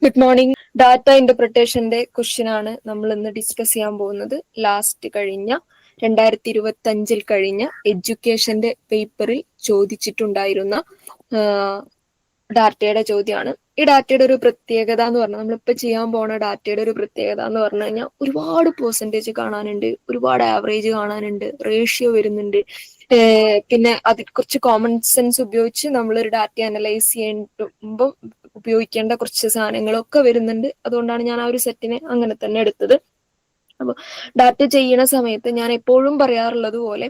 Good morning. Data ഇന്റർപ്രിട്ടേഷന്റെ question ആണ് നമ്മൾ ഇന്ന് ഡിസ്കസ് ചെയ്യാൻ പോകുന്നത്. ലാസ്റ്റ് കഴിഞ്ഞ 2025 കഴിഞ്ഞ എഡ്യൂക്കേഷന്റെ പേപ്പറിൽ ചോദിച്ചിട്ടുണ്ടായിരുന്ന ഡാറ്റയുടെ ചോദ്യമാണ്. ഈ ഡാറ്റയുടെ ഒരു പ്രത്യേകത എന്ന് പറഞ്ഞാൽ, നമ്മളിപ്പോൾ ചെയ്യാൻ പോണ ഡാറ്റയുടെ ഒരു പ്രത്യേകത എന്ന് പറഞ്ഞു കഴിഞ്ഞാൽ ഒരുപാട് പെർസെൻറ്റേജ് കാണാനുണ്ട്, ഒരുപാട് ആവറേജ് കാണാനുണ്ട്, റേഷ്യോ വരുന്നുണ്ട്. പിന്നെ അതിൽ കുറച്ച് കോമൺ സെൻസ് ഉപയോഗിച്ച് നമ്മളൊരു ഡാറ്റ അനലൈസ് ചെയ്യുമ്പോൾ ഉപയോഗിക്കേണ്ട കുറച്ച് സാധനങ്ങളൊക്കെ വരുന്നുണ്ട്. അതുകൊണ്ടാണ് ഞാൻ ആ ഒരു സെറ്റിനെ അങ്ങനെ തന്നെ എടുത്തത്. അപ്പോൾ ഡാറ്റ ചെയ്യുന്ന സമയത്ത് ഞാൻ എപ്പോഴും പറയാറുള്ളത് പോലെ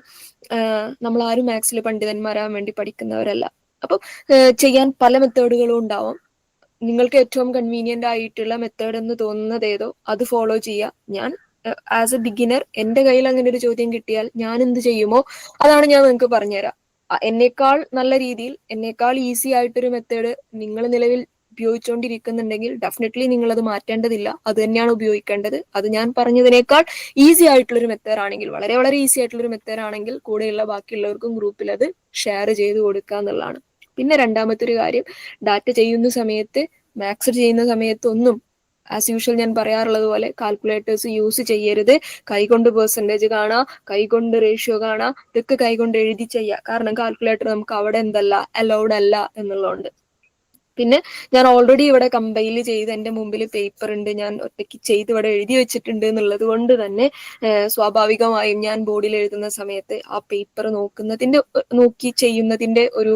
നമ്മൾ ആരും മാത്സിൽ പണ്ഡിതന്മാരാകാൻ വേണ്ടി പഠിക്കുന്നവരല്ല. അപ്പം ചെയ്യാൻ പല മെത്തേഡുകളും ഉണ്ടാവും. നിങ്ങൾക്ക് ഏറ്റവും കൺവീനിയന്റ് ആയിട്ടുള്ള മെത്തേഡ് എന്ന് തോന്നുന്നത് ഏതോ അത് ഫോളോ ചെയ്യുക. ഞാൻ ആസ് എ ബിഗിനർ എൻ്റെ കയ്യിൽ അങ്ങനെ ഒരു ചോദ്യം കിട്ടിയാൽ ഞാൻ എന്ത് ചെയ്യുമോ അതാണ് ഞാൻ നിങ്ങൾക്ക് പറഞ്ഞുതരാം. എന്നേക്കാൾ നല്ല രീതിയിൽ, എന്നേക്കാൾ ഈസി ആയിട്ടൊരു മെത്തേഡ് നിങ്ങൾ നിലവിൽ ഉപയോഗിച്ചുകൊണ്ടിരിക്കുന്നുണ്ടെങ്കിൽ ഡെഫിനറ്റ്ലി നിങ്ങൾ അത് മാറ്റേണ്ടതില്ല, അത് തന്നെയാണ് ഉപയോഗിക്കേണ്ടത്. അത് ഞാൻ പറഞ്ഞതിനേക്കാൾ ഈസി ആയിട്ടുള്ളൊരു മെത്തേഡ് ആണെങ്കിൽ, വളരെ വളരെ ഈസി ആയിട്ടുള്ളൊരു മെത്തേഡ് ആണെങ്കിൽ കൂടെയുള്ള ബാക്കിയുള്ളവർക്കും ഗ്രൂപ്പിൽ അത് ഷെയർ ചെയ്ത് കൊടുക്കുക എന്നുള്ളതാണ്. പിന്നെ രണ്ടാമത്തെ ഒരു കാര്യം, ഡാറ്റ ചെയ്യുന്ന സമയത്ത്, മാത്സ് ചെയ്യുന്ന സമയത്ത് ഒന്നും ആസ് യൂഷ്വൽ ഞാൻ പറയാറുള്ളത് പോലെ കാൽക്കുലേറ്റേഴ്സ് യൂസ് ചെയ്യരുത്. കൈകൊണ്ട് പെർസെൻറ്റേജ് കാണാം, കൈകൊണ്ട് റേഷ്യോ കാണാം, ഇതൊക്കെ കൈകൊണ്ട് എഴുതി ചെയ്യുക. കാരണം കാൽക്കുലേറ്റർ നമുക്ക് അവിടെ എന്തല്ല, അലൗഡ് അല്ല എന്നുള്ളതുകൊണ്ട്. പിന്നെ ഞാൻ ഓൾറെഡി ഇവിടെ കമ്പൈൽ ചെയ്ത് എൻ്റെ മുമ്പിൽ പേപ്പർ ഉണ്ട്, ഞാൻ ഒറ്റയ്ക്ക് ചെയ്ത് ഇവിടെ എഴുതി വെച്ചിട്ടുണ്ട് എന്നുള്ളത് കൊണ്ട് തന്നെ സ്വാഭാവികമായും ഞാൻ ബോർഡിൽ എഴുതുന്ന സമയത്ത് ആ പേപ്പർ നോക്കി ചെയ്യുന്നതിൻ്റെ ഒരു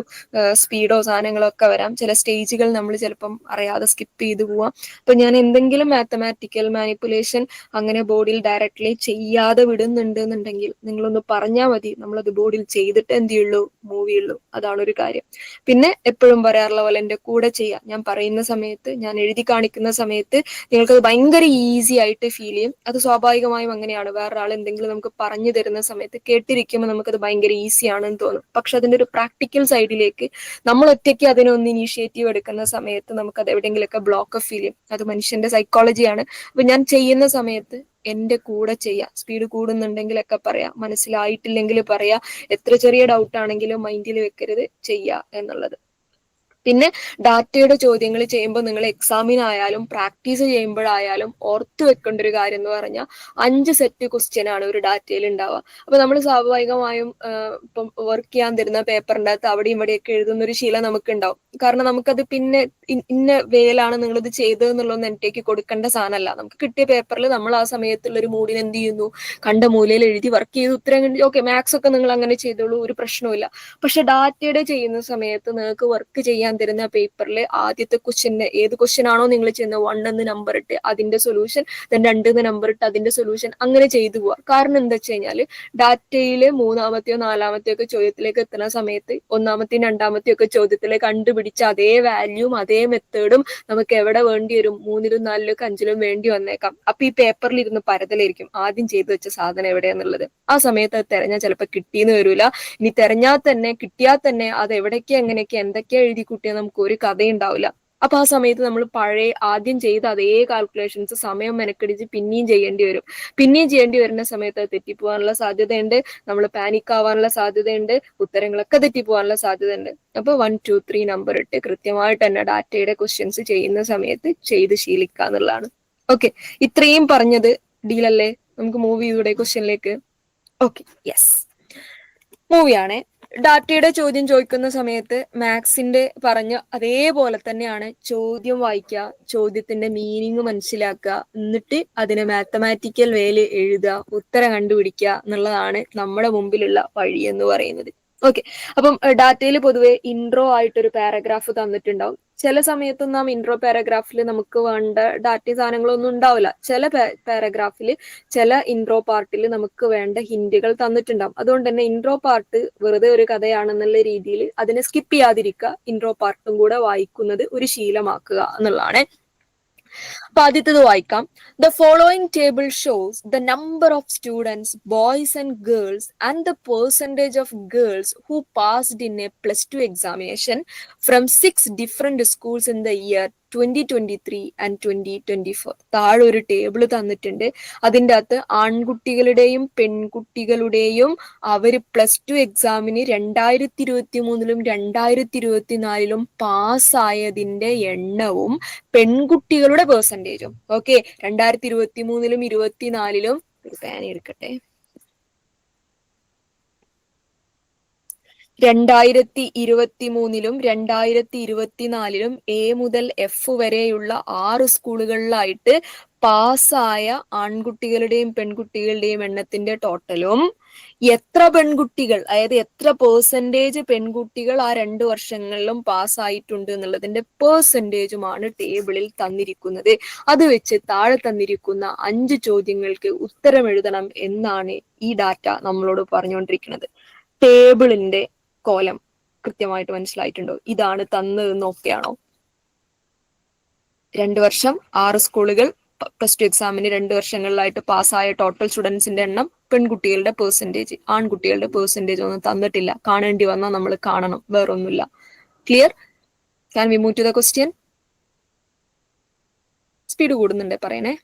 സ്പീഡോ സാധനങ്ങളോ ഒക്കെ വരാം. ചില സ്റ്റേജുകൾ നമ്മൾ ചിലപ്പം അറിയാതെ സ്കിപ്പ് ചെയ്ത് പോവാം. അപ്പൊ ഞാൻ എന്തെങ്കിലും മാത്തമാറ്റിക്കൽ മാനിപ്പുലേഷൻ അങ്ങനെ ബോർഡിൽ ഡയറക്റ്റ്ലി ചെയ്യാതെ വിടുന്നുണ്ട് എന്നുണ്ടെങ്കിൽ നിങ്ങളൊന്ന് പറഞ്ഞാൽ മതി, നമ്മളത് ബോർഡിൽ ചെയ്തിട്ട് എന്ത് ചെയ്യുള്ളൂ, മൂവ് ചെയ്യുള്ളൂ. അതാണൊരു കാര്യം. പിന്നെ എപ്പോഴും പറയാറുള്ള പോലെ എൻ്റെ കൂടെ ചെയ്യാം. ഞാൻ പറയുന്ന സമയത്ത്, ഞാൻ എഴുതി കാണിക്കുന്ന സമയത്ത് നിങ്ങൾക്കത് ഭയങ്കര ഈസി ആയിട്ട് ഫീൽ ചെയ്യും. അത് സ്വാഭാവികമായും അങ്ങനെയാണ്. വേറൊരാൾ എന്തെങ്കിലും നമുക്ക് പറഞ്ഞു തരുന്ന സമയത്ത് കേട്ടിരിക്കുമ്പോൾ നമുക്കത് ഭയങ്കര ഈസി ആണെന്ന് തോന്നും. പക്ഷെ അതിൻ്റെ ഒരു പ്രാക്ടിക്കൽ സൈഡിലേക്ക് നമ്മൾ ഒറ്റയ്ക്ക് അതിനൊന്ന് ഇനീഷ്യേറ്റീവ് എടുക്കുന്ന സമയത്ത് നമുക്കത് എവിടെയെങ്കിലുമൊക്കെ ബ്ലോക്ക് ഫീൽ ചെയ്യും. അത് മനുഷ്യന്റെ സൈക്കോളജിയാണ്. അപ്പൊ ഞാൻ ചെയ്യുന്ന സമയത്ത് എൻ്റെ കൂടെ ചെയ്യാം. സ്പീഡ് കൂടുന്നുണ്ടെങ്കിലൊക്കെ പറയാം, മനസ്സിലായിട്ടില്ലെങ്കിൽ പറയാ, എത്ര ചെറിയ ഡൗട്ട് ആണെങ്കിലും മൈൻഡിൽ വെക്കരുത്, ചെയ്യാ എന്നുള്ളത്. പിന്നെ ഡാറ്റയുടെ ചോദ്യങ്ങൾ ചെയ്യുമ്പോൾ നിങ്ങൾ എക്സാമിനായാലും പ്രാക്ടീസ് ചെയ്യുമ്പോഴായാലും ഓർത്തു വെക്കേണ്ട ഒരു കാര്യം എന്ന് പറഞ്ഞാൽ 5 സെറ്റ് ക്വസ്റ്റ്യൻ ആണ് ഒരു ഡാറ്റയിൽ ഉണ്ടാവുക. അപ്പൊ നമ്മൾ സ്വാഭാവികമായും ഇപ്പം വർക്ക് ചെയ്യാൻ തരുന്ന പേപ്പറിൻ്റെ അകത്ത് അവിടെയും ഇവിടെയൊക്കെ എഴുതുന്ന ഒരു ശീലം നമുക്ക് ഉണ്ടാവും. കാരണം നമുക്കത് പിന്നെ ഇന്ന വേലാണ് നിങ്ങളിത് ചെയ്തതെന്നുള്ളതൊന്നും എനിക്ക് കൊടുക്കേണ്ട സാധനമല്ല. നമുക്ക് കിട്ടിയ പേപ്പറിൽ നമ്മൾ ആ സമയത്തുള്ള ഒരു മൂഡിന് എന്ത് ചെയ്യുന്നു, കണ്ട മൂലയിൽ എഴുതി വർക്ക് ചെയ്ത് ഉത്തരം കണ്ടി. ഓക്കെ, മാത്സ് ഒക്കെ നിങ്ങൾ അങ്ങനെ ചെയ്തോളൂ, ഒരു പ്രശ്നവുമില്ല. പക്ഷെ ഡാറ്റയുടെ ചെയ്യുന്ന സമയത്ത് നിങ്ങൾക്ക് വർക്ക് ചെയ്യാൻ തരുന്ന പേപ്പറിൽ ആദ്യത്തെ ക്വസ്റ്റ്യന് ഏത് ക്വസ്റ്റ്യൻ ആണോ നിങ്ങൾ ചെയ്യുന്നത് 1 എന്ന് നമ്പർ ഇട്ട് അതിന്റെ സൊല്യൂഷൻ, then 2 എന്ന് നമ്പർ ഇട്ട് അതിന്റെ സൊല്യൂഷൻ, അങ്ങനെ ചെയ്തു പോവുക. കാരണം എന്താ വെച്ച് കഴിഞ്ഞാല് ഡാറ്റയിലെ 3-മത്തെയോ 4-മത്തെയോ ഒക്കെ ചോദ്യത്തിലേക്ക് എത്തുന്ന സമയത്ത് 1-മത്തെയും 2-മത്തെയും ഒക്കെ ചോദ്യത്തിലേക്ക് കണ്ടുപിടിച്ച അതേ വാല്യൂം അതേ മെത്തേഡും നമുക്ക് എവിടെ വേണ്ടി വരും, 3-ലും 4-ലും 5-ലും വേണ്ടി വന്നേക്കാം. അപ്പൊ ഈ പേപ്പറിൽ ഇരുന്ന് പരതലായിരിക്കും ആദ്യം ചെയ്തു വെച്ച സാധനം എവിടെയാന്നുള്ളത്. ആ സമയത്ത് അത് തെരഞ്ഞാൽ ചിലപ്പോൾ കിട്ടിയെന്ന് വരില്ല. ഇനി തെരഞ്ഞാൽ തന്നെ, കിട്ടിയാൽ തന്നെ അത് എവിടേക്ക് എങ്ങനെയൊക്കെ എന്തൊക്കെയാ എഴുതി കൂട്ടിയാൽ നമുക്ക് ഒരു കഥയുണ്ടാവില്ല. അപ്പൊ ആ സമയത്ത് നമ്മൾ ആദ്യം ചെയ്ത അതേ കാൽക്കുലേഷൻസ് സമയം മെനക്കെടിച്ച് പിന്നെയും ചെയ്യേണ്ടി വരും. പിന്നെയും ചെയ്യേണ്ടി വരുന്ന സമയത്ത് അത് തെറ്റിപ്പോകാനുള്ള സാധ്യതയുണ്ട്, നമ്മൾ പാനിക് ആവാനുള്ള സാധ്യതയുണ്ട്, ഉത്തരങ്ങളൊക്കെ തെറ്റിപ്പോകാനുള്ള സാധ്യതയുണ്ട്. അപ്പൊ 1, 2, 3 നമ്പർ ഇട്ട് കൃത്യമായിട്ട് തന്നെ ഡാറ്റയുടെ ക്വസ്റ്റ്യൻസ് ചെയ്യുന്ന സമയത്ത് ചെയ്ത് ശീലിക്കുക എന്നുള്ളതാണ്. ഓക്കെ, ഇത്രയും പറഞ്ഞത് ഡീലല്ലേ? നമുക്ക് മൂവ് ചെയ്തൂടെ ക്വസ്റ്റ്യനിലേക്ക്? ഓക്കെ, യെസ്, മൂവിയാണേ. ഡാറ്റയുടെ ചോദ്യം ചോദിക്കുന്ന സമയത്ത് മാത്സിന്റെ പറഞ്ഞ അതേപോലെ തന്നെയാണ് ചോദ്യം വായിക്കുക, ചോദ്യത്തിന്റെ മീനിങ് മനസ്സിലാക്കുക, എന്നിട്ട് അതിനെ മാത്തമാറ്റിക്കൽ വേയിൽ എഴുതുക, ഉത്തരം കണ്ടുപിടിക്കുക എന്നുള്ളതാണ് നമ്മുടെ മുമ്പിലുള്ള വഴി എന്ന് പറയുന്നത്. ഓക്കെ, അപ്പം ഡാറ്റയിൽ പൊതുവെ ഇൻട്രോ ആയിട്ടൊരു പാരഗ്രാഫ് തന്നിട്ടുണ്ടാവും. ചില സമയത്തൊന്നും ആ ഇൻട്രോ പാരഗ്രാഫിൽ നമുക്ക് വേണ്ട ഡാറ്റ സാധനങ്ങളൊന്നും ഉണ്ടാവില്ല. ചില പാരഗ്രാഫിൽ, ചില ഇൻട്രോ പാർട്ടിൽ നമുക്ക് വേണ്ട ഹിന്റുകൾ തന്നിട്ടുണ്ടാവും. അതുകൊണ്ട് തന്നെ ഇൻട്രോ പാർട്ട് വെറുതെ ഒരു കഥയാണെന്നുള്ള രീതിയിൽ അതിനെ സ്കിപ്പ് ചെയ്യാതിരിക്കുക, ഇൻട്രോ പാർട്ടും കൂടെ വായിക്കുന്നത് ഒരു ശീലമാക്കുക എന്നുള്ളതാണ്. അപ്പൊ ആദ്യത്തേത് വായിക്കാം. The following table shows the number of students, boys and girls, and the percentage of girls who passed in a +2 examination from 6 different schools in the year 2023 and 2024. താഴെ ഒരു ടേബിൾ തന്നിട്ടുണ്ട്. അതിൻ്റെ അകത്ത് ആൺകുട്ടികളുടെയും പെൺകുട്ടികളുടെയും അവർ +2 എക്സാമിന് 2023-ലും 2024-ലും പാസ്സായതിന്റെ എണ്ണവും പെൺകുട്ടികളുടെ പെർസെൻറ്റേജും. ഓക്കെ, 2023-ലും 2024-ലും ഒരു പേന എടുക്കട്ടെ. 2023-ലും 2024-ലും A മുതൽ F വരെയുള്ള 6 സ്കൂളുകളിലായിട്ട് പാസ്സായ ആൺകുട്ടികളുടെയും പെൺകുട്ടികളുടെയും എണ്ണത്തിന്റെ ടോട്ടലും എത്ര പെൺകുട്ടികൾ, അതായത് എത്ര പെർസെൻറ്റേജ് പെൺകുട്ടികൾ ആ 2 വർഷങ്ങളിലും പാസ്സായിട്ടുണ്ട് എന്നുള്ളതിന്റെ പെർസെൻറ്റേജുമാണ് ടേബിളിൽ തന്നിരിക്കുന്നത്. അത് വെച്ച് താഴെ തന്നിരിക്കുന്ന 5 ചോദ്യങ്ങൾക്ക് ഉത്തരം എഴുതണം എന്നാണ് ഈ ഡാറ്റ നമ്മളോട് പറഞ്ഞുകൊണ്ടിരിക്കുന്നത്. ടേബിളിന്റെ കോലം കൃത്യമായിട്ട് മനസ്സിലായിട്ടുണ്ടോ? ഇതാണ് തന്നതെന്ന് ഓക്കെയാണോ? 2 വർഷം 6 സ്കൂളുകൾ +2 എക്സാമിന് 2 വർഷങ്ങളിലായിട്ട് പാസ്സായ ടോട്ടൽ സ്റ്റുഡൻസിന്റെ എണ്ണം, പെൺകുട്ടികളുടെ പെർസെൻറ്റേജ്, ആൺകുട്ടികളുടെ പെർസെൻറ്റേജ് ഒന്നും തന്നിട്ടില്ല. കാണേണ്ടി വന്നാൽ നമ്മൾ കാണണം, വേറൊന്നുമില്ല. Clear? Can we move to the question? Speed കൂടുന്നുണ്ടേ പറയണേ.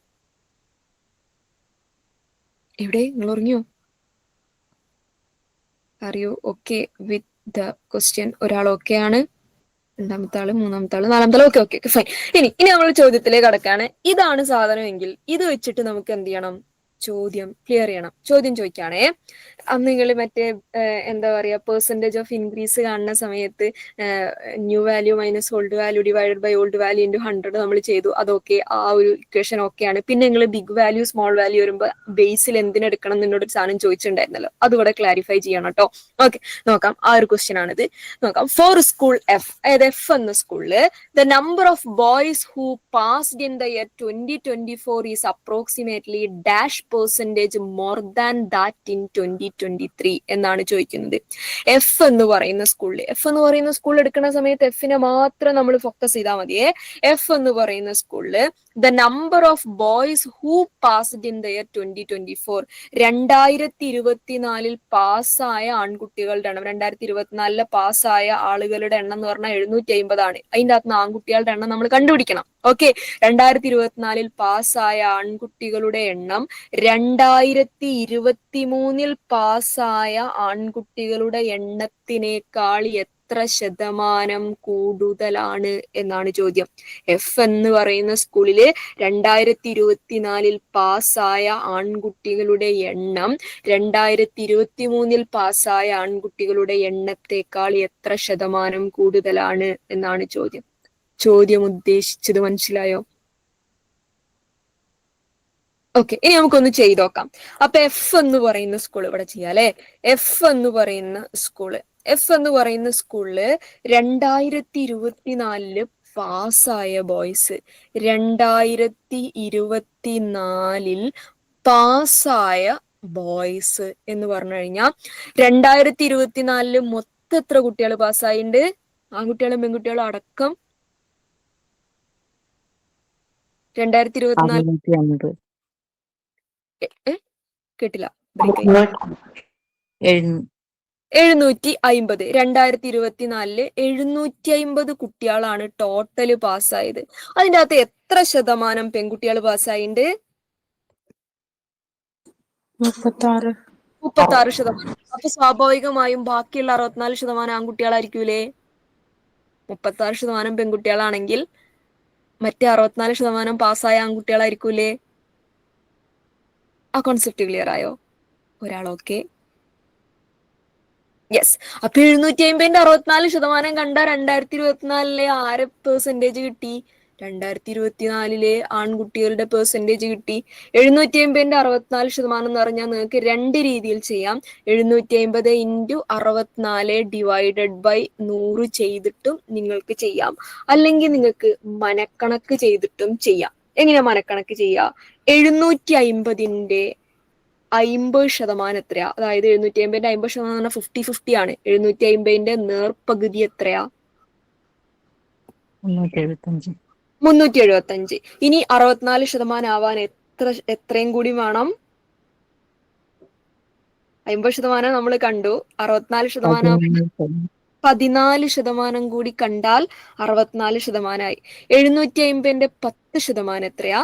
എവിടെ നിങ്ങൾ ഉറങ്ങിയോ? Are you okay with the question? ഒരാൾ ഓക്കെ ആണ്, രണ്ടാമത്തെ ആള്, മൂന്നാമത്തെ ആള്, നാലാമത്തെ ആള് ഓക്കെ ഓക്കെ ഫൈൻ. ഇനി നമ്മൾ ചോദ്യത്തിലേക്ക് കടക്കാണ്. ഇതാണ് സാധനമെങ്കിൽ ഇത് വെച്ചിട്ട് നമുക്ക് എന്ത് ചെയ്യണം? ചോദ്യം ക്ലിയർ ചെയ്യണം. ചോദ്യം ചോദിക്കുകയാണേ. അന്ന് നിങ്ങൾ മറ്റേ എന്താ പറയാ പെർസെൻറ്റേജ് ഓഫ് ഇൻക്രീസ് കാണുന്ന സമയത്ത് new value minus old value divided by old value into 100 നമ്മൾ ചെയ്തു. അതൊക്കെ ആ ഒരു ഇക്വേഷൻ ഓക്കെയാണ്. പിന്നെ നിങ്ങൾ ബിഗ് വാല്യൂ സ്മോൾ വാല്യൂ വരുമ്പോൾ ബേസിൽ എന്തിനെടുക്കണം എന്നോട് ഒരു സാധനം ചോദിച്ചിട്ടുണ്ടായിരുന്നല്ലോ, അതുകൂടെ ക്ലാരിഫൈ ചെയ്യണം കേട്ടോ. ഓക്കെ, നോക്കാം. ആ ഒരു ക്വസ്റ്റ്യൻ ആണിത്. നോക്കാം. ഫോർ സ്കൂൾ എഫ്, അതായത് എഫ് എന്ന സ്കൂളില് the number of boys who passed in the year 2024 is approximately dash percentage more than that in 2023 എന്നാണ് ചോദിക്കുന്നത്. എഫ് എന്ന് പറയുന്ന സ്കൂളിൽ എടുക്കുന്ന സമയത്ത് എഫിനെ മാത്രം നമ്മൾ ഫോക്കസ് ചെയ്താൽ മതിയേ. എഫ് എന്ന് പറയുന്ന സ്കൂളില് the number of boys who passed in the year 2024, 2024 പാസ്സായ ആൺകുട്ടികളുടെ എണ്ണം, 2024 പാസ്സായ ആളുകളുടെ എണ്ണം എന്ന് പറഞ്ഞാൽ 750 ആണ്. അതിൻ്റെ അകത്ത് ആൺകുട്ടികളുടെ എണ്ണം നമ്മൾ കണ്ടുപിടിക്കണം. ഓക്കെ, 2024 പാസ്സായ ആൺകുട്ടികളുടെ എണ്ണം 2023 പാസ്സായ ആൺകുട്ടികളുടെ എണ്ണത്തിനേക്കാൾ എത്ര ശതമാനം കൂടുതലാണ് എന്നാണ് ചോദ്യം. എഫ് എന്ന് പറയുന്ന സ്കൂളില് 2024 പാസ്സായ ആൺകുട്ടികളുടെ എണ്ണം 2023 പാസ്സായ ആൺകുട്ടികളുടെ എണ്ണത്തെക്കാൾ എത്ര ശതമാനം കൂടുതലാണ് എന്നാണ് ചോദ്യം. ചോദ്യം ഉദ്ദേശിച്ചത് മനസ്സിലായോ? ഓക്കെ, ഇനി നമുക്കൊന്ന് ചെയ്ത് നോക്കാം. അപ്പൊ എഫ് എന്ന് പറയുന്ന സ്കൂൾ ഇവിടെ ചെയ്യാം അല്ലെ. എഫ് എന്ന് പറയുന്ന സ്കൂളില് 2024 പാസ്സായ ബോയ്സ്, 2024 പാസ്സായ ബോയ്സ് എന്ന് പറഞ്ഞു കഴിഞ്ഞാൽ 2024 മൊത്തം എത്ര കുട്ടികൾ പാസ്സായിണ്ട്? ആൺകുട്ടികളും പെൺകുട്ടികളും അടക്കം 2024 കേട്ടില്ല, 750. 2024 750 കുട്ടികളാണ് ടോട്ടല് പാസ്സായത്. അതിൻ്റെ അകത്ത് എത്ര ശതമാനം പെൺകുട്ടികൾ പാസ്സായിണ്ട്? 36%. അപ്പൊ സ്വാഭാവികമായും ബാക്കിയുള്ള 64% ആൺകുട്ടികളായിരിക്കൂലേ? 36% പെൺകുട്ടികളാണെങ്കിൽ മറ്റേ 64% പാസ്സായ ആൺകുട്ടികളായിരിക്കൂലേ? ആ കോൺസെപ്റ്റ് ക്ലിയർ ആയോ? ഒരാളൊക്കെ യെസ്. അപ്പൊ 750ന്റെ 64% കണ്ട 2024 ആരെ പെർസെൻറ്റേജ് കിട്ടി? 2024 ആൺകുട്ടികളുടെ പെർസെൻറ്റേജ് കിട്ടി. 750ന്റെ 64% എന്ന് പറഞ്ഞാൽ നിങ്ങൾക്ക് 2 രീതിയിൽ ചെയ്യാം. 750 × 64 ഡിവൈഡഡ് ബൈ 100 ചെയ്തിട്ടും നിങ്ങൾക്ക് ചെയ്യാം, അല്ലെങ്കിൽ നിങ്ങൾക്ക് മനക്കണക്ക് ചെയ്തിട്ടും ചെയ്യാം. എങ്ങനെയാ മനക്കണക്ക് ചെയ്യാം? 750ന്റെ 50% എത്രയാ? അതായത് 750ന്റെ 50% 50-50 ആണ്. 750ന്റെ നേർപകുതി എത്രയാ? 375. ഇനി 64% ആവാൻ എത്രയും കൂടി വേണം? 50% നമ്മൾ കണ്ടു, 64% 14% കൂടി കണ്ടാൽ 64%. 750ന്റെ 10% എത്രയാ?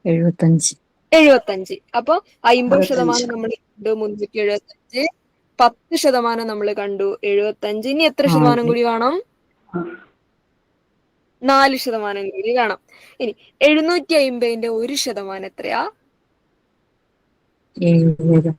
75. 75. അപ്പൊ 50% നമ്മൾ കണ്ടു 375, 10% നമ്മൾ കണ്ടു 75. ഇനി എത്ര ശതമാനം കൂടി വേണം? 4% കൂടി വേണം. ഇനി 750ന്റെ 1% എത്രയാ? 7.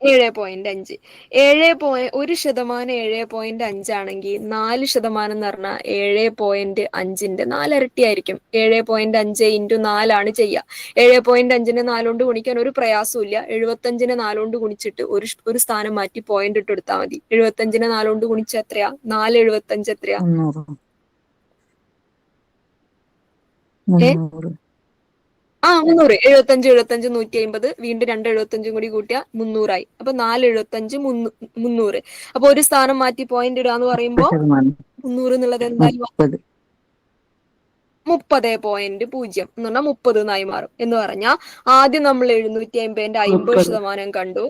7.5. 7.5. 1% 7.5 ആണെങ്കിൽ 4% എന്ന് പറഞ്ഞാൽ 7.5ന്റെ 4 ഇരട്ടി ആയിരിക്കും. 7.5 ഇൻറ്റു 4 ചെയ്യുക. 7.5നെ 4 കൊണ്ട് ഗുണിക്കാൻ ഒരു പ്രയാസവും ഇല്ല. 75നെ 4 കൊണ്ട് ഗുണിച്ചിട്ട് ഒരു സ്ഥാനം മാറ്റി പോയിന്റ് ഇട്ട് എടുത്താൽ മതി. 75നെ 4 കൊണ്ട് ഗുണിച്ച എത്രയാ? 475 എത്രയാ? 300. 300. 75 75 150, വീണ്ടും 275 കൂടി കൂട്ടിയ 300 ആയി. അപ്പൊ 475 300. അപ്പൊ ഒരു സ്ഥാനം മാറ്റി പോയിന്റ് ഇടുക എന്ന് പറയുമ്പോ 300 എന്നുള്ളത് എന്തായി? 30.0 എന്ന് പറഞ്ഞാൽ 30 എന്നായി മാറും. എന്ന് പറഞ്ഞാൽ ആദ്യം നമ്മൾ 750ന്റെ 50% കണ്ടു,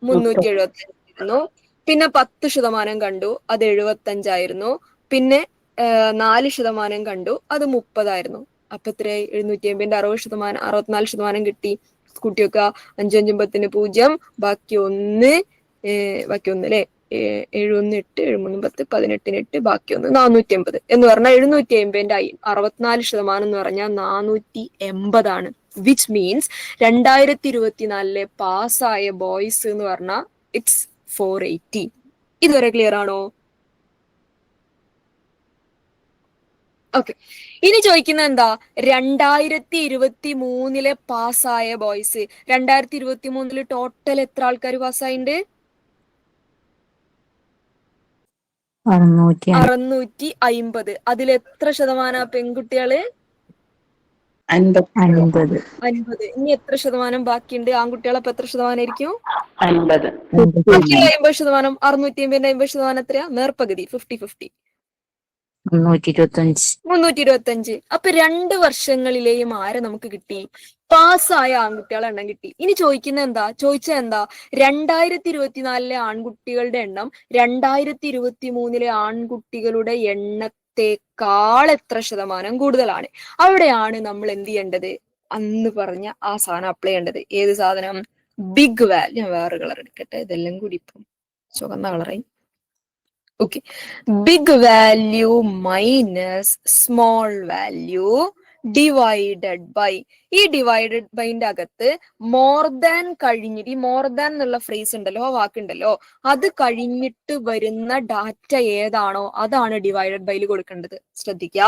375 പിന്നെ 10% കണ്ടു, അത് 75 ആയിരുന്നു. പിന്നെ 4% കണ്ടു, അത് 30 അപ്പൊ എത്രയായി? 750ന്റെ 64% കിട്ടി. കൂട്ടി വെക്കുക. 5 5 10 0, ബാക്കി 1 അല്ലെ? 7 1 8, 7 3 10, 18 8, ബാക്കി 1, 480. എന്ന് പറഞ്ഞാൽ 750ന്റെ 64% എന്ന് പറഞ്ഞാൽ 480 വിച്ച് മീൻസ് 2024 പാസ്സായ ബോയ്സ് എന്ന് പറഞ്ഞാൽ ഇറ്റ്സ് 480. ഇതുവരെ ക്ലിയർ ആണോ? ഓക്കെ. ഇനി ചോദിക്കുന്നത് എന്താ? 2023 പാസ്സായ ബോയ്സ്. 2023 ടോട്ടൽ എത്ര ആൾക്കാർ പാസ്സായിണ്ട്? 650. അതിൽ എത്ര ശതമാനം പെൺകുട്ടികള്? 50. ഇനി എത്ര ശതമാനം ബാക്കിയുണ്ട്? ആൺകുട്ടികൾ അപ്പൊ എത്ര ശതമാനമായിരിക്കും? 50. ബാക്കിയുള്ള 50%, 650ന്റെ 50% എത്രയാ? നേർപകുതി, 50-50. 325. അപ്പൊ 2 വർഷങ്ങളിലെയും ആരെ നമുക്ക് കിട്ടി? പാസ്സായ ആൺകുട്ടികളെ എണ്ണം കിട്ടി. ഇനി ചോദിച്ചത് എന്താ? 2024 ആൺകുട്ടികളുടെ എണ്ണം 2023 ആൺകുട്ടികളുടെ എണ്ണത്തെക്കാൾ എത്ര ശതമാനം കൂടുതലാണ്? അവിടെയാണ് നമ്മൾ എന്ത് ചെയ്യേണ്ടത്? അന്ന് പറഞ്ഞ ആ സാധനം അപ്ലൈ ചെയ്യേണ്ടത്. ഏത് സാധനം? Big value. ഞാൻ വേറെ കളർ എടുക്കട്ടെ, ഇതെല്ലാം കൂടി ഇപ്പം ചുവന്ന കളറായി. Okay. Big value minus small value divided by. ഈ ഡിവൈഡഡ് ബൈന്റെ അകത്ത് മോർ ദാൻ കഴിഞ്ഞിട്ട്, ഈ മോർ ദാൻ എന്നുള്ള ഫ്രേസ് ഉണ്ടല്ലോ, ആ വാക്കുണ്ടല്ലോ, അത് കഴിഞ്ഞിട്ട് വരുന്ന ഡാറ്റ ഏതാണോ അതാണ് ഡിവൈഡഡ് ബൈയിൽ കൊടുക്കേണ്ടത്. ശ്രദ്ധിക്കുക.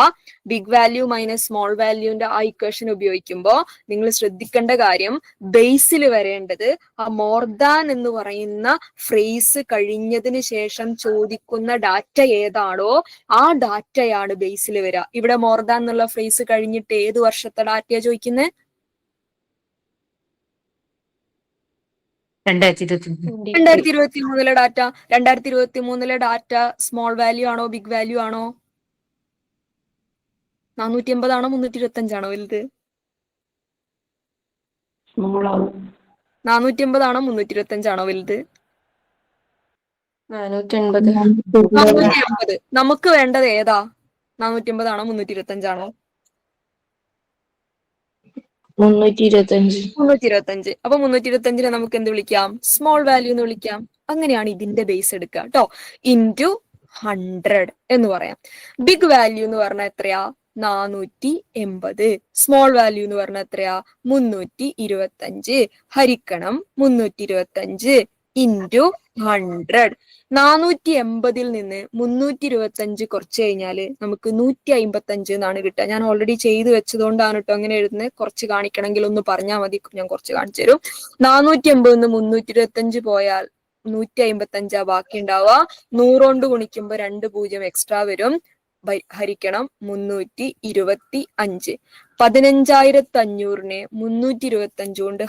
ബിഗ് വാല്യൂ മൈനസ് സ്മോൾ വാല്യൂന്റെ ആ ഇക്വേഷൻ ഉപയോഗിക്കുമ്പോൾ നിങ്ങൾ ശ്രദ്ധിക്കേണ്ട കാര്യം, ബേസിൽ വരേണ്ടത് ആ മോർ ദാൻ എന്ന് പറയുന്ന ഫ്രേസ് കഴിഞ്ഞതിന് ശേഷം ചോദിക്കുന്ന ഡാറ്റ ഏതാണോ ആ ഡാറ്റയാണ് ബേസിൽ വരിക. ഇവിടെ മോർ ദാൻ എന്നുള്ള ഫ്രേസ് കഴിഞ്ഞിട്ട് ഏത് വർഷത്തെ ഡാറ്റയാ ചോദിക്കുന്നത്? 2023 ഡാറ്റ. 2023 ഡാറ്റ സ്മോൾ വാല്യൂ ആണോ ബിഗ് വാല്യൂ ആണോ? 480 ആണോ 325 ആണോ വലുത്? 480 ആണോ 325 ആണോ വലുത്? 480. നമുക്ക് വേണ്ടത് ഏതാ? 480 ആണോ 325 ആണോ? 325. അപ്പൊ 325നെ നമുക്ക് എന്ത് വിളിക്കാം? സ്മോൾ വാല്യൂ എന്ന് വിളിക്കാം. അങ്ങനെയാണ് ഇതിന്റെ ബേസ് എടുക്കുക കേട്ടോ. ഇൻറ്റു 100 എന്ന് പറയാം. ബിഗ് വാല്യൂ എന്ന് പറഞ്ഞാൽ എത്രയാ? 480. സ്മോൾ വാല്യൂ എന്ന് പറഞ്ഞാൽ എത്രയാ? 325 ഹരിക്കണം 325 ഇൻറ്റു 100. 480ൽ നിന്ന് 325 കുറച്ച് കഴിഞ്ഞാൽ നമുക്ക് 155 എന്നാണ് കിട്ടുക. ഞാൻ ഓൾറെഡി ചെയ്തു വെച്ചതുകൊണ്ടാണ് കേട്ടോ അങ്ങനെ എഴുതുന്നത്. കുറച്ച് കാണിക്കണമെങ്കിൽ ഒന്ന് പറഞ്ഞാൽ മതി, ഞാൻ കുറച്ച് കാണിച്ചു തരും. 480 325 പോയാൽ 155 ബാക്കി ഉണ്ടാവുക. 100 കൊണ്ട് ഗുണിക്കുമ്പോ 2 0 എക്സ്ട്രാ വരും. ഹരിക്കണം 325. 15,500നെ 325 കൊണ്ട്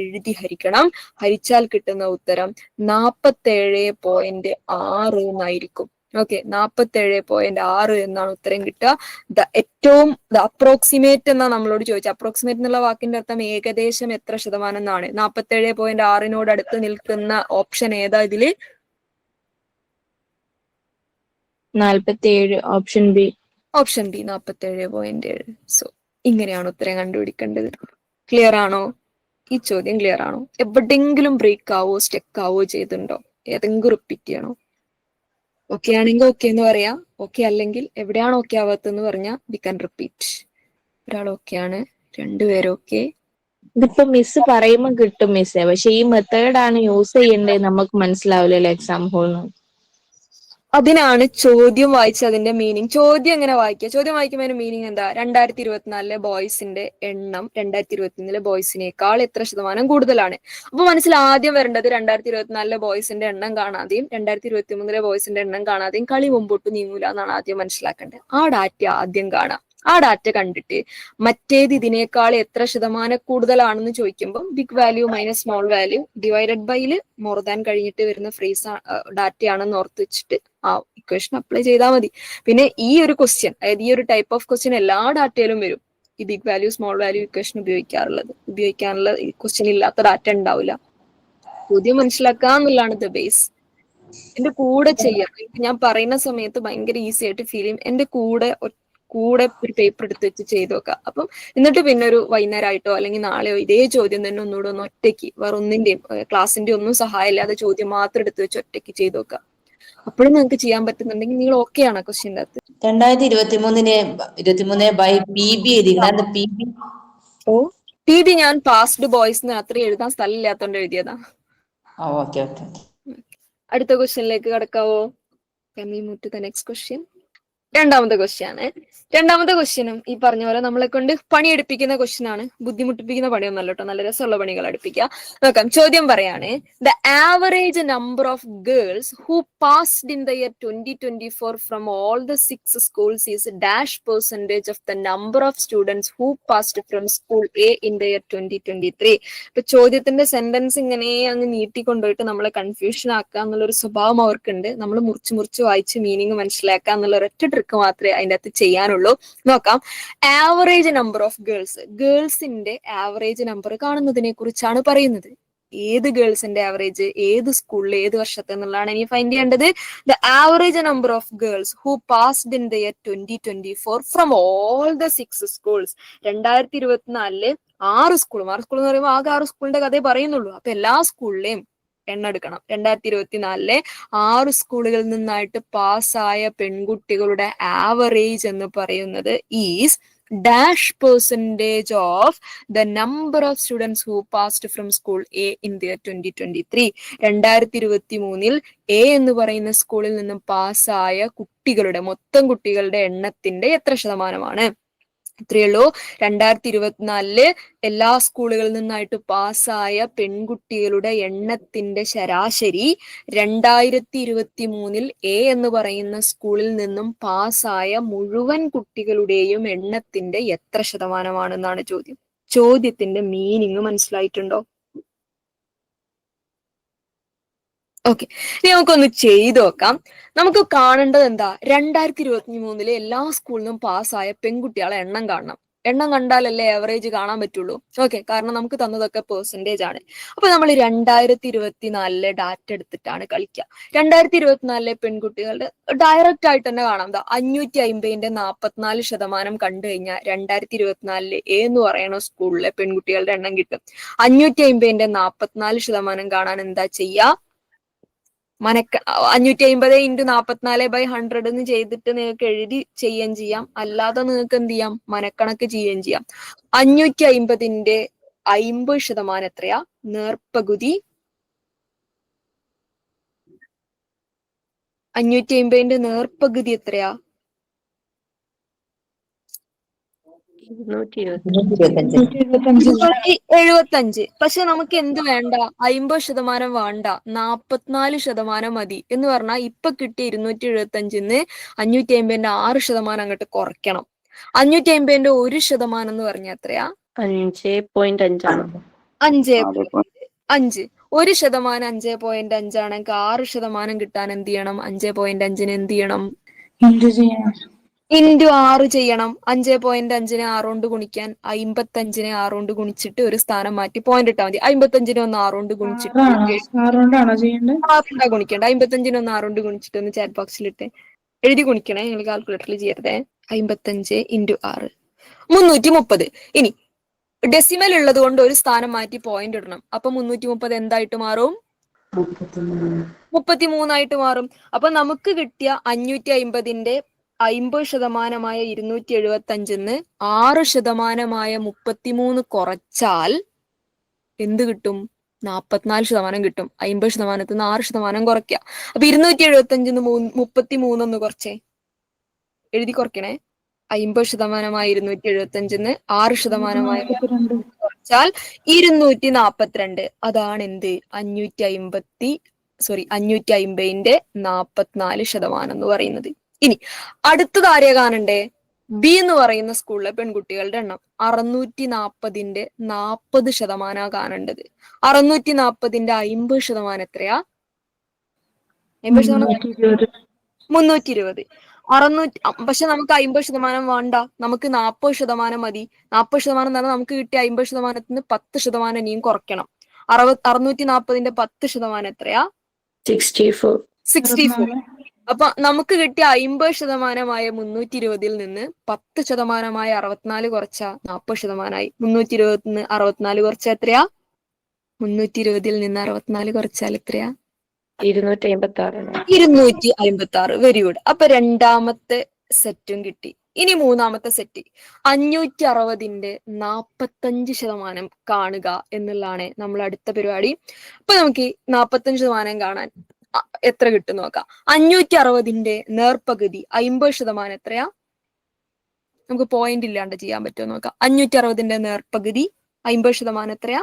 എഴുതി ഹരിക്കണം. ഹരിച്ചാൽ കിട്ടുന്ന ഉത്തരം 47.6 എന്നായിരിക്കും. ഓക്കെ, 47.6 എന്നാണ് ഉത്തരം കിട്ടുക. അപ്രോക്സിമേറ്റ് എന്നാ നമ്മളോട് ചോദിച്ചത്. അപ്രോക്സിമേറ്റ് എന്നുള്ള വാക്കിന്റെ അർത്ഥം ഏകദേശം എത്ര ശതമാനം എന്നാണ്. 47.6 അടുത്ത് നിൽക്കുന്ന ഓപ്ഷൻ ഏതാ ഇതില്? 47, option B. Option B, 47.7. So ഇങ്ങനെയാണ് ഉത്തരം കണ്ടുപിടിക്കേണ്ടത്. ക്ലിയർ ആണോ? ഈ ചോദ്യം ക്ലിയർ ആണോ? എവിടെയെങ്കിലും ബ്രേക്ക് ആവോ, സ്റ്റെക്ക് ആവോ ചെയ്തിട്ടുണ്ടോ? ഏതെങ്കിലും റിപ്പീറ്റ് ചെയ്യണോ? ഓക്കെ ആണെങ്കിൽ ഓക്കെ എന്ന് പറയാം. ഓക്കെ അല്ലെങ്കിൽ എവിടെയാണ് ഓക്കെ ആവാത്തെന്ന് പറഞ്ഞാൽ വി കാൻ റിപ്പീറ്റ്. ഒരാൾ ഓക്കെ ആണ്, രണ്ടുപേരും ഓക്കെ. ഇതിപ്പോ മിസ് പറയുമ്പോ കിട്ടും മിസ്സേ, പക്ഷെ ഈ മെത്തേഡാണ് യൂസ് ചെയ്യേണ്ടത് നമുക്ക് മനസ്സിലാവില്ലല്ലോ എക്സാം ഹോളിന്. അതിനാണ് ചോദ്യം വായിച്ച് അതിന്റെ മീനിങ്. ചോദ്യം എങ്ങനെ വായിക്കുക? ചോദ്യം വായിക്കുമ്പോൾ മീനിങ് എന്താ? 2024 ബോയ്സിന്റെ എണ്ണം 2021 ബോയ്സിനേക്കാൾ എത്ര ശതമാനം കൂടുതലാണ്? അപ്പൊ മനസ്സിൽ ആദ്യം വരേണ്ടത് 2024 ബോയ്സിന്റെ എണ്ണം കാണാതെയും 2023 ബോയ്സിന്റെ എണ്ണം കാണാതെയും കളി മുമ്പോട്ട് നീങ്ങൂല എന്നാണ് ആദ്യം മനസ്സിലാക്കേണ്ടത്. ആ ഡാറ്റ ആദ്യം കാണാം. ആ ഡാറ്റ കണ്ടിട്ട് മറ്റേത് ഇതിനേക്കാൾ എത്ര ശതമാനം കൂടുതലാണെന്ന് ചോദിക്കുമ്പോൾ big value minus small value divided ബൈയിൽ മോർ ദാൻ കഴിഞ്ഞിട്ട് വരുന്ന ഫ്രേസ് ഡാറ്റയാണെന്ന് ഓർത്ത് വെച്ചിട്ട് ആ ഇക്വേഷൻ അപ്ലൈ ചെയ്താൽ മതി. പിന്നെ ഈ ഒരു ക്വസ്റ്റ്യൻ, അതായത് ഈ ഒരു ടൈപ്പ് ഓഫ് ക്വസ്റ്റ്യൻ എല്ലാ ഡാറ്റയിലും വരും. ഈ big value small value equation ഉപയോഗിക്കാനുള്ള ക്വസ്റ്റ്യൻ ഇല്ലാത്ത ഡാറ്റ ഉണ്ടാവില്ല. ചോദ്യം മനസ്സിലാക്കുക എന്നുള്ളതാണ് ദ ബേസ്. എന്റെ കൂടെ ചെയ്യാം. ഞാൻ പറയുന്ന സമയത്ത് ഭയങ്കര ഈസി ആയിട്ട് ഫീൽ ചെയ്യും. എന്റെ കൂടെ ഒരു പേപ്പർ എടുത്ത് വെച്ച് ചെയ്ത് നോക്കാം. അപ്പം എന്നിട്ട് പിന്നെ ഒരു വൈകുന്നേരമായിട്ടോ അല്ലെങ്കിൽ നാളെയോ ഇതേ ചോദ്യം തന്നെ ഒന്നുകൂടെ ഒന്ന് ഒറ്റയ്ക്ക്, വേറെ ഒന്നിന്റെയും ക്ലാസ്സിന്റെ ഒന്നും സഹായം ഇല്ലാതെ ചോദ്യം മാത്രം എടുത്ത് വെച്ച് ഒറ്റയ്ക്ക് ചെയ്ത് നോക്കാം. അപ്പോഴും നിങ്ങൾക്ക് ചെയ്യാൻ പറ്റുന്നുണ്ടെങ്കിൽ നിങ്ങൾ ഓക്കെ ആണോ ക്വസ്റ്റ്യൻ്റെ അകത്ത്? 2023 ബൈ പി ബി എഴുതിയിരിക്കണം. ഓ പി ബി ഞാൻ പാസ്ഡ് ബോയ്സിന് അത്രയും എഴുതാൻ സ്ഥലം ഇല്ലാത്തോണ്ട് എഴുതിയതാ. അടുത്ത ക്വസ്റ്റ്യനിലേക്ക് കടക്കാവോ? Next question. രണ്ടാമത്തെ ക്വസ്റ്റ്യൻ ആണ്. രണ്ടാമത്തെ ക്വസ്റ്റ്യനും ഈ പറഞ്ഞ പോലെ നമ്മളെ കൊണ്ട് പണിയെടുപ്പിക്കുന്ന ക്വസ്റ്റ്യൻ ആണ്. ബുദ്ധിമുട്ടിപ്പിക്കുന്ന പണിയൊന്നല്ല കേട്ടോ, നല്ല രസമുള്ള പണികൾ അടുപ്പിക്കുക. നോക്കാം, ചോദ്യം പറയാണ്, the average number of girls who passed in the year 2024 from all the 6 schools is dash percentage of the number of students who passed from school A in the year 2023. ഇപ്പൊ ചോദ്യത്തിന്റെ സെന്റൻസ് ഇങ്ങനെ അങ്ങ് നീട്ടിക്കൊണ്ടുപോയിട്ട് നമ്മളെ confusion ആക്കുക എന്നുള്ളൊരു സ്വഭാവം അവർക്കുണ്ട്. നമ്മൾ മുറിച്ച് വായിച്ച് മീനിങ് മനസ്സിലാക്കുക എന്നുള്ള ഒരൊറ്റ ട്രിക്ക് മാത്രമേ അതിൻ്റെ അകത്ത് ചെയ്യാനുള്ളൂ. നോക്കാം, ആവറേജ് നമ്പർ ഓഫ് ഗേൾസിന്റെ ആവറേജ് നമ്പർ കാണുന്നതിനെ കുറിച്ചാണ് പറയുന്നത്. ഏത് ഗേൾസിന്റെ ആവറേജ്, ഏത് സ്കൂളിൽ, ഏത് വർഷത്തെ എന്നുള്ളതാണ് ഇനി ഫൈൻഡ് ചെയ്യേണ്ടത്. The average number of girls who passed in the year 2024 from all the 6 schools. 2024 6 school എന്ന് പറയുമ്പോൾ ആകെ 6 സ്കൂളിന്റെ കഥയെ പറയുന്നുള്ളൂ. അപ്പൊ എല്ലാ സ്കൂളിലെയും എണ്ണം എടുക്കണം. 2024 6 സ്കൂളുകളിൽ നിന്നായിട്ട് പാസ്സായ പെൺകുട്ടികളുടെ ആവറേജ് എന്ന് പറയുന്നത് is dash percentage of the number of students who passed from school A in the 2023. 2023 A എന്ന് പറയുന്ന സ്കൂളിൽ നിന്നും പാസ്സായ മൊത്തം കുട്ടികളുടെ എണ്ണത്തിന്റെ എത്ര ശതമാനമാണ്? ഇത്രയേ ഉള്ളൂ. 2024 എല്ലാ സ്കൂളുകളിൽ നിന്നായിട്ട് പാസ്സായ പെൺകുട്ടികളുടെ എണ്ണത്തിന്റെ ശരാശരി 2023 എ എന്ന് പറയുന്ന സ്കൂളിൽ നിന്നും പാസ്സായ മുഴുവൻ കുട്ടികളുടെയും എണ്ണത്തിന്റെ എത്ര ശതമാനമാണെന്നാണ് ചോദ്യം. ചോദ്യത്തിന്റെ മീനിങ് മനസ്സിലായിട്ടുണ്ടോ? ഓക്കെ, ഇനി നമുക്കൊന്ന് ചെയ്തു നോക്കാം. നമുക്ക് കാണേണ്ടത് എന്താ? 2023 എല്ലാ സ്കൂളിൽ നിന്നും പാസ്സായ പെൺകുട്ടികളെ എണ്ണം കാണണം. എണ്ണം കണ്ടാലല്ലേ ആവറേജ് കാണാൻ പറ്റുള്ളൂ. ഓക്കെ, കാരണം നമുക്ക് തന്നതൊക്കെ പെർസെന്റേജ് ആണ്. അപ്പൊ നമ്മൾ 2024 ഡാറ്റ എടുത്തിട്ടാണ് കളിക്കുക. 2024 പെൺകുട്ടികളുടെ ഡയറക്റ്റ് ആയിട്ട് തന്നെ കാണാം. 550ന്റെ 44% കണ്ടു കഴിഞ്ഞാൽ 2024 എന്ന് പറയുന്ന സ്കൂളിലെ പെൺകുട്ടികളുടെ എണ്ണം കിട്ടും. 550ന്റെ 44% കാണാൻ എന്താ ചെയ്യാ? 550 × 44/100 എന്ന് ചെയ്തിട്ട് നിങ്ങൾക്ക് എഴുതി ചെയ്യുകയും ചെയ്യാം. അല്ലാതെ നിങ്ങൾക്ക് എന്ത് ചെയ്യാം? മനക്കണക്ക് ചെയ്യുകയും ചെയ്യാം. 550ന്റെ 50% എത്രയാ? നേർപകുതി. 550ന്റെ നേർപകുതി എത്രയാ? 275. പക്ഷെ നമുക്ക് എന്ത് വേണ്ട? 50% വേണ്ട, 44% മതി. എന്ന് പറഞ്ഞാൽ ഇപ്പൊ കിട്ടിയ 275ന്ന് 550ന്റെ 6% അങ്ങോട്ട് കുറയ്ക്കണം. 550ന്റെ 1% എന്ന് പറഞ്ഞാൽ എത്രയാ? 5.5 ആണ്. 5.5. 1% 5.5 ആണെങ്കിൽ 6% കിട്ടാൻ എന്ത് ചെയ്യണം? 5.5 എന്ത് ചെയ്യണം? ഇൻറ്റു 6 ചെയ്യണം. 5.5 6 കൊണ്ട് ഗുണിക്കാൻ 55 6 കൊണ്ട് ഗുണിച്ചിട്ട് ഒരു സ്ഥാനം മാറ്റി പോയിന്റ് ഇട്ടാൽ മതി. 55 ഒന്ന് 6 കൊണ്ട് ഗുണിച്ചിട്ട് 6 ഗുണിക്കണ്ട. 55 ഒന്ന് 6 കൊണ്ട് ഗുണിച്ചിട്ട് ഒന്ന് ചാറ്റ് ബോക്സിൽ ഇട്ട് എഴുതി ഗുണിക്കണേ, നിങ്ങൾ കാൽക്കുലേറ്ററിൽ ചെയ്യരുതേ. 55 ഇൻറ്റു 6 330. ഇനി ഡെസിമൽ ഉള്ളത് കൊണ്ട് ഒരു സ്ഥാനം മാറ്റി പോയിന്റ് ഇടണം. അപ്പൊ 330 എന്തായിട്ട് മാറും? 33 മാറും. അപ്പൊ നമുക്ക് കിട്ടിയ 550ന്റെ 50% 275 6% 33 കുറച്ചാൽ എന്ത് കിട്ടും? 44% കിട്ടും. 50% 6% കുറയ്ക്കുക. അപ്പൊ 275 33 ഒന്ന് കുറച്ചേ, എഴുതി കുറയ്ക്കണേ. 50% 275 6% കുറച്ചാൽ 242. അതാണ് എന്ത്? 550ന്റെ 44% എന്ന് പറയുന്നത്. ഇനി അടുത്തത് ആരെയാ കാണണ്ടേ? ബി എന്ന് പറയുന്ന സ്കൂളിലെ പെൺകുട്ടികളുടെ എണ്ണം. 640ന്റെ 40% കാണേണ്ടത്. 640ന്റെ 50% എത്രയാ? 50% 320. 600. പക്ഷെ നമുക്ക് 50% വേണ്ട, നമുക്ക് 40% മതി. 40% എന്ന് പറഞ്ഞാൽ നമുക്ക് കിട്ടിയ 50%-ന് 10% ഇനിയും കുറയ്ക്കണം. 640ന്റെ 10% എത്രയാ? 64. അപ്പൊ നമുക്ക് കിട്ടിയ 50% 320 നിന്ന് 10% 64 കുറച്ച 40%. 320 64 കുറച്ച എത്രയാ? 320 നിന്ന് 64 കുറച്ചാൽ എത്രയാ? 256. Very good. അപ്പൊ രണ്ടാമത്തെ സെറ്റും കിട്ടി. ഇനി മൂന്നാമത്തെ സെറ്റ്. 560ന്റെ 45% കാണുക എന്നുള്ളതാണ് നമ്മൾ അടുത്ത പരിപാടി. അപ്പൊ നമുക്ക് 45% കാണാൻ എത്ര കിട്ടും നോക്കാം. 560ന്റെ നേർപകുതി 50% എത്രയാ? നമുക്ക് പോയിന്റ് ഇല്ലാണ്ട് ചെയ്യാൻ പറ്റുമോ നോക്കാം. 560ന്റെ നേർപകുതി 50% എത്രയാ?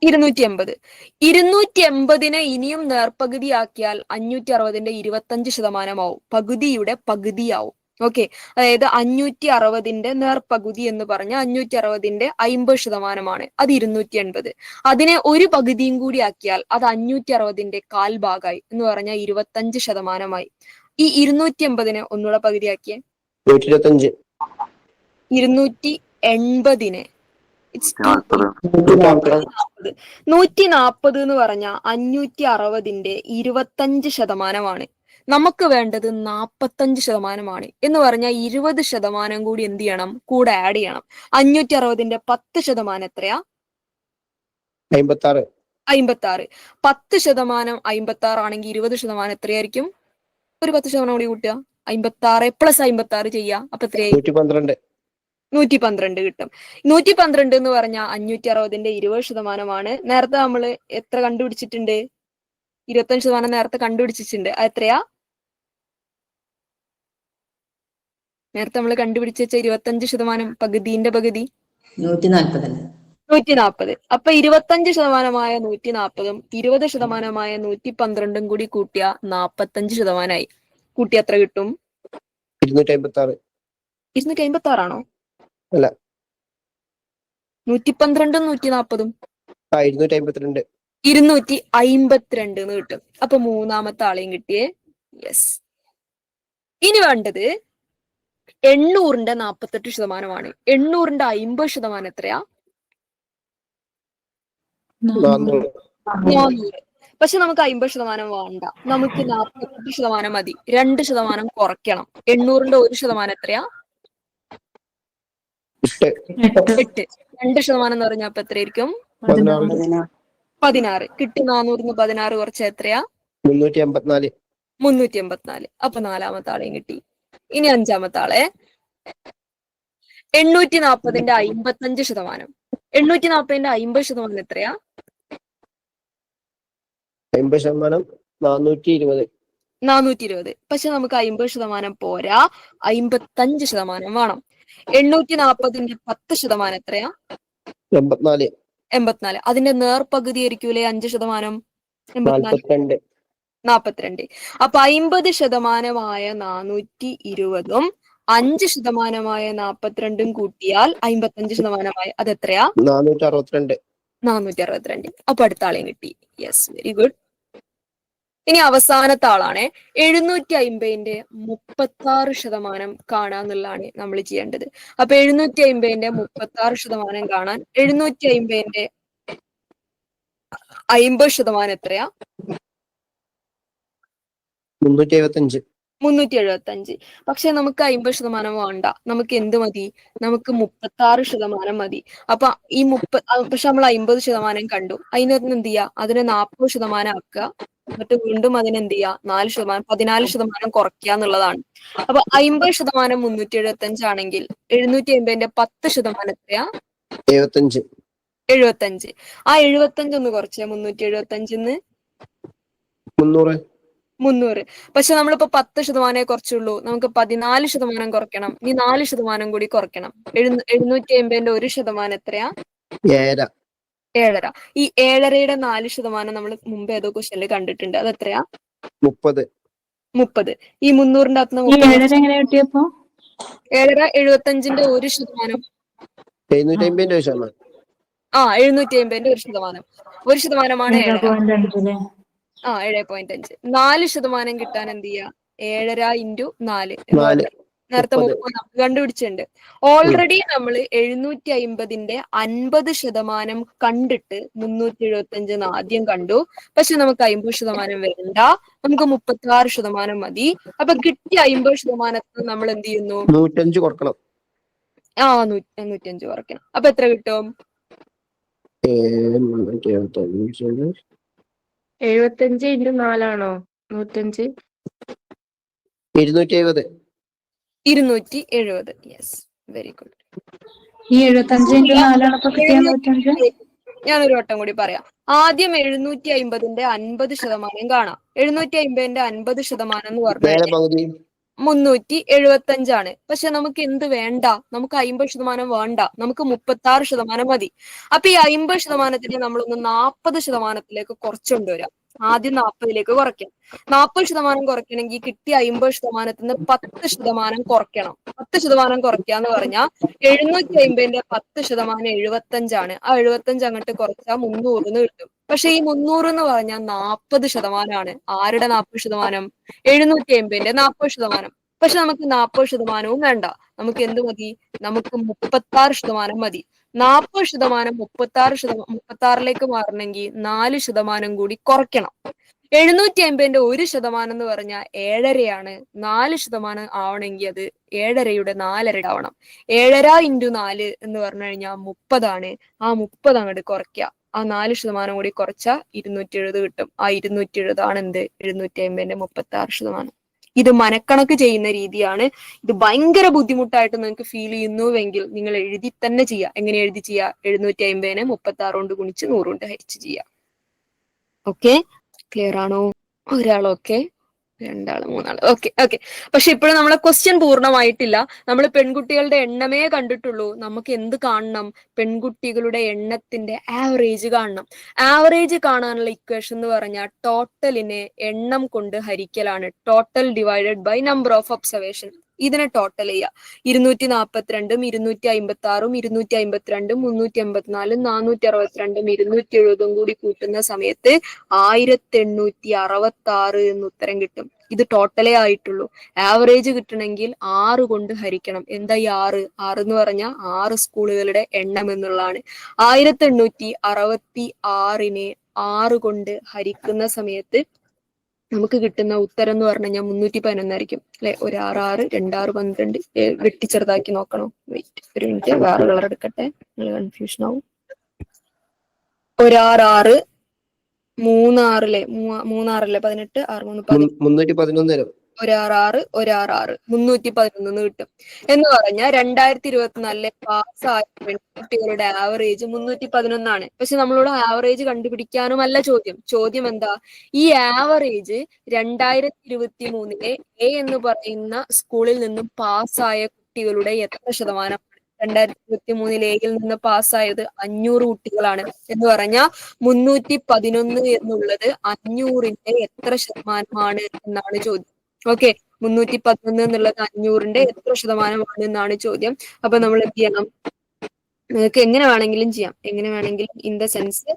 280. 280നെ ഇനിയും നേർപകുതിയാക്കിയാൽ 560ന്റെ 25% ആവും. പകുതിയുടെ പകുതിയാവും. ഓക്കെ, അതായത് 560ന്റെ നേർപകുതി എന്ന് പറഞ്ഞ 560ന്റെ 50% അത് 280. അതിനെ ഒരു പകുതിയും കൂടി ആക്കിയാൽ അത് 560ന്റെ കാൽഭാഗമായി എന്ന് പറഞ്ഞാൽ 25%. ഈ 280നെ ഒന്നുകൂടെ പകുതിയാക്കിയേ. 280നെ 140 എന്ന് പറഞ്ഞ 560ന്റെ 25%. നമുക്ക് വേണ്ടത് 45% എന്ന് പറഞ്ഞാൽ 20% കൂടി എന്ത് ചെയ്യണം? കൂടെ ആഡ് ചെയ്യണം. 560ന്റെ 10% എത്രയാ? 56. 10% 56 ആണെങ്കിൽ 20% എത്രയായിരിക്കും? ഒരു 10% കൂടി കൂട്ടുക. 56 പ്ലസ് 56 ചെയ്യാം. അപ്പൊ എത്രയായി? 112 കിട്ടും. 112 എന്ന് പറഞ്ഞാൽ 560ന്റെ 20%. നേരത്തെ നമ്മൾ എത്ര കണ്ടുപിടിച്ചിട്ടുണ്ട്? 25% നേരത്തെ കണ്ടുപിടിച്ചിട്ടുണ്ട്. അത് എത്രയാ? നേരത്തെ നമ്മൾ കണ്ടുപിടിച്ച 25% പകുതിന്റെ പകുതി 140. അപ്പൊ 25% 140ഉം 20% 112ഉം കൂടി കൂട്ടിയ 45% കൂട്ടി എത്ര കിട്ടും? 256. 256 ആണോ? അല്ല, 112ഉം 140ഉം 252. 252 എന്ന് കിട്ടും. അപ്പൊ മൂന്നാമത്തെ ആളെയും കിട്ടിയേ. യെസ്. ഇനി വേണ്ടത് 800ന്റെ 48%. 800ന്റെ 50% എത്രയാ? 400. പക്ഷെ നമുക്ക് 50% വേണ്ട, നമുക്ക് 48% മതി. 2% കുറയ്ക്കണം. 800ന്റെ 1% എത്രയാ? 8. 2% എന്ന് പറഞ്ഞാൽ അപ്പൊ എത്രയായിരിക്കും? 16. കിട്ടി. 400ന്ന് 16 കുറച്ച എത്രയാ? 384. അപ്പൊ നാലാമത്തെ ആളെയും കിട്ടി. ഇനി അഞ്ചാമത്തെ ആളെ. 840ന്റെ 55%. 840ന്റെ 50% എത്രയാ? 50% 420. 420. പക്ഷെ നമുക്ക് 50% പോരാ, 55% വേണം. 840ന്റെ 10% എത്രയാ? 84. അതിന്റെ നേർപകുതി ആയിരിക്കൂലേ 5%? 42. അപ്പൊ 50% 420ഉം 5% 42ഉം കൂട്ടിയാൽ 55% അതെത്രയാ? 462. 462. അപ്പൊ അടുത്ത ആളെയും കിട്ടി. Yes, very good. ഇനി അവസാനത്തെ ആളാണ് 750ന്റെ 36% കാണാന്നുള്ളതാണ് നമ്മൾ ചെയ്യേണ്ടത്. അപ്പൊ 750ന്റെ 36% കാണാൻ 750ന്റെ 50% എത്രയാ? 375. 375. പക്ഷെ നമുക്ക് 50% വേണ്ട. നമുക്ക് എന്ത് മതി? നമുക്ക് 36% മതി. അപ്പൊ ഈ പക്ഷെ നമ്മൾ 50% കണ്ടു. അതിനൊന്ന് എന്ത് ചെയ്യുക? അതിനെ 40% ആക്കുക. എന്നിട്ട് വീണ്ടും അതിനെന്ത് ചെയ്യുക? 4%, 14% കുറയ്ക്കുക എന്നുള്ളതാണ്. അപ്പൊ 50% 375 ആണെങ്കിൽ 750ന്റെ 10% എത്രയാ? 75. 75. ആ 75 ഒന്ന് കുറച്ചേ. 375ന്ന് 300. 300. പക്ഷെ നമ്മളിപ്പോ 10% കുറച്ചുള്ളൂ. നമുക്ക് 14% കുറയ്ക്കണം. ഇനി 4% കൂടി കുറയ്ക്കണം. 750ന്റെ 1% എത്രയാ? 7. 7.5. ഈ 7.5യുടെ 4% നമ്മൾ മുമ്പ് ഏതോ ക്വസ്റ്റ്യനിൽ കണ്ടിട്ടുണ്ട്. അത് എത്രയാ? 30. 30. ഈ 300ന്റെ അകത്ത് ഈ 7 എങ്ങനെ കിട്ടിയപ്പോ? 7.5 75ന്റെ 1%. 750ന്റെ 1%. 750ന്റെ 1%. 1%മാണ് 7.5. 7.5. 4% കിട്ടാൻ എന്ത് ചെയ്യാ? 7.5 ഇൻറ്റു 4 എന്ന് 4. പറഞ്ഞാൽ നേരത്തെ 30. 30 നമ്മൾ കണ്ടുപിടിച്ചിട്ടുണ്ട്. ഓൾറെഡി നമ്മൾ 750ന്റെ 50% കണ്ടിട്ട് 375 ആദ്യം കണ്ടു. പക്ഷെ നമുക്ക് 50% വേണ്ട. നമുക്ക് 36% മതി. അപ്പൊ കിട്ടിയ 50% നമ്മൾ എന്ത് ചെയ്യുന്നു? 105 കുറക്കണം. 105 കുറയ്ക്കണം. അപ്പൊ എത്ര കിട്ടും? 375. 75 ഇൻറ്റു 4 ആണോ 105? 270. 270. Yes, very good. ഈ 75 ഇൻറ്റു 4 ആണ് അപ്പൊ കിട്ടിയ 105? ഞാനൊരു വട്ടം കൂടി പറയാം. ആദ്യം 750ന്റെ 50% കാണാം. 750ന്റെ 50% എന്ന് പറഞ്ഞു നേരെ കഴിഞ്ഞാൽ പകുതി 375 പക്ഷെ നമുക്ക് എന്ത് വേണ്ട? നമുക്ക് 50% വേണ്ട. നമുക്ക് 36% മതി. അപ്പൊ ഈ 50%നെ നമ്മളൊന്ന് 40%ത്തിലേക്ക് കുറച്ചുകൊണ്ടുവരാം. ആദ്യം 40ലേക്ക് കുറയ്ക്കാം. 40% കുറയ്ക്കണമെങ്കിൽ കിട്ടിയ 50%ത്തിന് 10% കുറയ്ക്കണം. 10% കുറയ്ക്കുക എന്ന് പറഞ്ഞാൽ 750ന്റെ 10% 75. ആ 75 അങ്ങോട്ട് കുറച്ചാൽ 300 എന്ന് കിട്ടും. പക്ഷെ ഈ 300 എന്ന് പറഞ്ഞാൽ 40%. ആരുടെ 40%? 750ന്റെ 40%. പക്ഷെ നമുക്ക് 40% വേണ്ട. നമുക്ക് എന്ത് മതി? നമുക്ക് 36% മതി. 40% 36ലേക്ക് മാറണമെങ്കിൽ 4% കൂടി കുറയ്ക്കണം. 750ന്റെ 1% എന്ന് പറഞ്ഞാൽ 7.5. 4% ആവണമെങ്കിൽ അത് 7.5യുടെ 4.5 ആവണം. 7.5 ഇൻറ്റു 4 എന്ന് പറഞ്ഞു കഴിഞ്ഞാൽ 30. ആ 30 അങ്ങോട്ട് കുറയ്ക്കുക. ആ 4% കൂടി കുറച്ചാൽ 270 കിട്ടും. ആ 270 ആണ് എന്ത്? 750ന്റെ 36%. ഇത് മനക്കണക്ക് ചെയ്യുന്ന രീതിയാണ്. ഇത് ഭയങ്കര ബുദ്ധിമുട്ടായിട്ട് നിങ്ങൾക്ക് ഫീൽ ചെയ്യുന്നുവെങ്കിൽ നിങ്ങൾ എഴുതി തന്നെ ചെയ്യുക. എങ്ങനെ എഴുതി ചെയ്യുക? 750നെ 36 കൊണ്ട് ഗുണിച്ച് 100 കൊണ്ട് ഹരിച്ച് ചെയ്യുക. ഓക്കെ, ക്ലിയർ ആണോ? ഒരാളൊക്കെ, 2 ആള്, 3 ആള്. ഓക്കെ. പക്ഷെ ഇപ്പോഴും നമ്മളെ ക്വസ്റ്റ്യൻ പൂർണ്ണമായിട്ടില്ല. നമ്മൾ പെൺകുട്ടികളുടെ എണ്ണമേ കണ്ടിട്ടുള്ളൂ. നമുക്ക് എന്ത് കാണണം? പെൺകുട്ടികളുടെ എണ്ണത്തിന്റെ ആവറേജ് കാണണം. ആവറേജ് കാണാനുള്ള ഇക്വേഷൻ എന്ന് പറഞ്ഞാൽ ടോട്ടലിനെ എണ്ണം കൊണ്ട് ഹരിക്കലാണ്. Total divided by number of observation. ഇതിനെ ടോട്ടൽ ചെയ്യുക. 242, 256, 252, 384, 462, 270 കൂടി കൂട്ടുന്ന സമയത്ത് 1866 എന്ന് ഉത്തരം കിട്ടും. ഇത് ടോട്ടലേ ആയിട്ടുള്ളൂ. ആവറേജ് കിട്ടണമെങ്കിൽ 6 കൊണ്ട് ഹരിക്കണം. എന്താ ഈ 6? 6 എന്ന് പറഞ്ഞാൽ 6 സ്കൂളുകളുടെ എണ്ണം എന്നുള്ളതാണ്. 1866നെ 6 കൊണ്ട് ഹരിക്കുന്ന സമയത്ത് നമുക്ക് കിട്ടുന്ന ഉത്തരം എന്ന് പറഞ്ഞു കഴിഞ്ഞാൽ 311 ആയിരിക്കും അല്ലെ? 1 6 6 2 6 12 വെട്ടി ചെറുതാക്കി നോക്കണം. വെയിറ്റ്, ഒരു മിനിറ്റ്, വേറെ കളർ എടുക്കട്ടെ, കൺഫ്യൂഷൻ ആവും. 1 6 6 3 6 3 6 18 6 3 11 311 തരും. 1 6 6 1 6 6 311 കിട്ടും. എന്ന് പറഞ്ഞാൽ 2024 പാസ്സായ പെൺകുട്ടികളുടെ ആവറേജ് 311. പക്ഷെ നമ്മളോട് ആവറേജ് കണ്ടുപിടിക്കാനുമല്ല ചോദ്യം. ചോദ്യം എന്താ? ഈ ആവറേജ് 2023 എ എന്ന് പറയുന്ന സ്കൂളിൽ നിന്നും പാസ്സായ കുട്ടികളുടെ എത്ര ശതമാനം? 2023 എയിൽ നിന്ന് പാസ്സായത് 500 കുട്ടികളാണ്. എന്ന് പറഞ്ഞാൽ 311 എന്നുള്ളത് 500ന്റെ എത്ര ശതമാനമാണ് എന്നാണ് ചോദ്യം. ഓക്കെ, 311 എന്നുള്ളത് 500ന്റെ എത്ര ശതമാനമാണ് എന്നാണ് ചോദ്യം. അപ്പൊ നമ്മൾ എന്ത് ചെയ്യണം? നിങ്ങൾക്ക് എങ്ങനെ വേണമെങ്കിലും ചെയ്യാം. എങ്ങനെ വേണമെങ്കിലും ഇൻ ദ സെൻസ്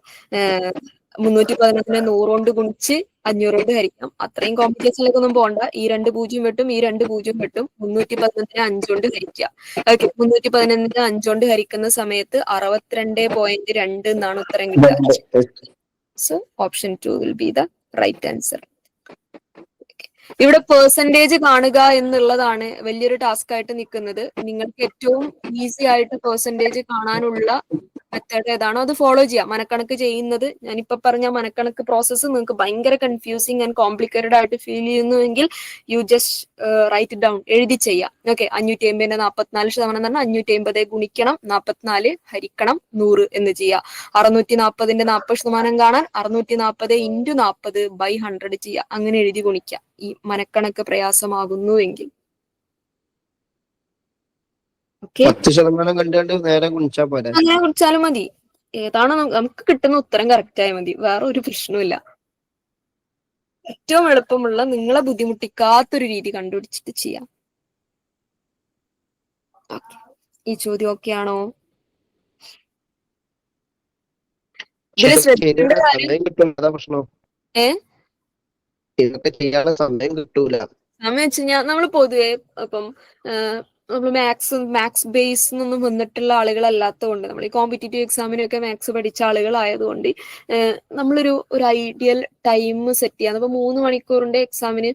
311 100 കൊണ്ട് ഗുണിച്ച് 500 കൊണ്ട് ഹരിക്കാം. അത്രയും കോംപ്ലിക്കേഷനിലേക്കൊന്നും പോകണ്ട. ഈ 2 0 വെട്ടും, ഈ 2 0 വെട്ടും. 311 5 കൊണ്ട് ഹരിക്കുക. ഓക്കെ, 311 5 കൊണ്ട് ഹരിക്കുന്ന സമയത്ത് 62.2 എന്നാണ് ഉത്തരം കിട്ടുക. So option 2 will be the right answer. ഇവിടെ പെർസെന്റേജ് കാണുക എന്നുള്ളതാണ് വലിയൊരു ടാസ്ക് ആയിട്ട് നിൽക്കുന്നത്. നിങ്ങൾക്ക് ഏറ്റവും ഈസി ആയിട്ട് പെർസെന്റേജ് കാണാനുള്ള മെത്തേഡ് ഏതാണോ അത് ഫോളോ ചെയ്യാം. മനക്കണക്ക് ചെയ്യുന്നത്, ഞാനിപ്പോ പറഞ്ഞ മനക്കണക്ക് പ്രോസസ്സ് നിങ്ങൾക്ക് ഭയങ്കര കൺഫ്യൂസിങ് ആൻഡ് കോംപ്ലിക്കേറ്റഡ് ആയിട്ട് ഫീൽ ചെയ്യുന്നുവെങ്കിൽ you just write it down, എഴുതി ചെയ്യാം. ഓക്കെ, 550ന്റെ 44% എന്ന് പറഞ്ഞാൽ 550 ഗുണിക്കണം 44 ഹരിക്കണം 100 എന്ന് ചെയ്യുക. 640ന്റെ 40% കാണാൻ 640 ഇൻറ്റു 40 ബൈ 100 ചെയ്യുക. അങ്ങനെ എഴുതി ഗുണിക്കുക ഈ മനക്കണക്ക് പ്രയാസമാകുന്നുവെങ്കിൽ. ഓക്കെ, 10% കണ്ടുകൊണ്ട് നേരെ ഗുണിച്ചാ പോരെ. അങ്ങനെ കുറിച്ചാലും മതി. ഏതാണോ നമുക്ക് കിട്ടുന്ന ഉത്തരം കറക്റ്റ് ആയാൽ മതി, വേറെ ഒരു പ്രശ്നവുമില്ല. ഏറ്റവും എളുപ്പമുള്ള, നിങ്ങളെ ബുദ്ധിമുട്ടിക്കാത്തൊരു രീതി കണ്ടുപിടിച്ചിട്ട് ചെയ്യാം. ഓക്കെ, ഈ ചോദ്യം ഓക്കെ ആണോ? ഇതിൽ ശ്രദ്ധിക്കേണ്ട കാര്യം സമയം കിട്ടും, അതാ പ്രശ്നം. ഇതൊക്കെ ചെയ്യാനുള്ള സമയം കിട്ടൂല. സമയം വെച്ച് കഴിഞ്ഞാൽ നമ്മൾ പൊതുവെ ഇപ്പം നമ്മൾ മാത്സ് ബേസ് ഒന്നും വന്നിട്ടുള്ള ആളുകളല്ലാത്തതുകൊണ്ട്, നമ്മൾ ഈ കോമ്പറ്റേറ്റീവ് എക്സാമിനൊക്കെ മാത്സ് പഠിച്ച ആളുകളായതുകൊണ്ട് നമ്മളൊരു ഐഡിയൽ ടൈം സെറ്റ് ചെയ്യാം. അപ്പൊ 3 മണിക്കൂറിന്റെ എക്സാമിന്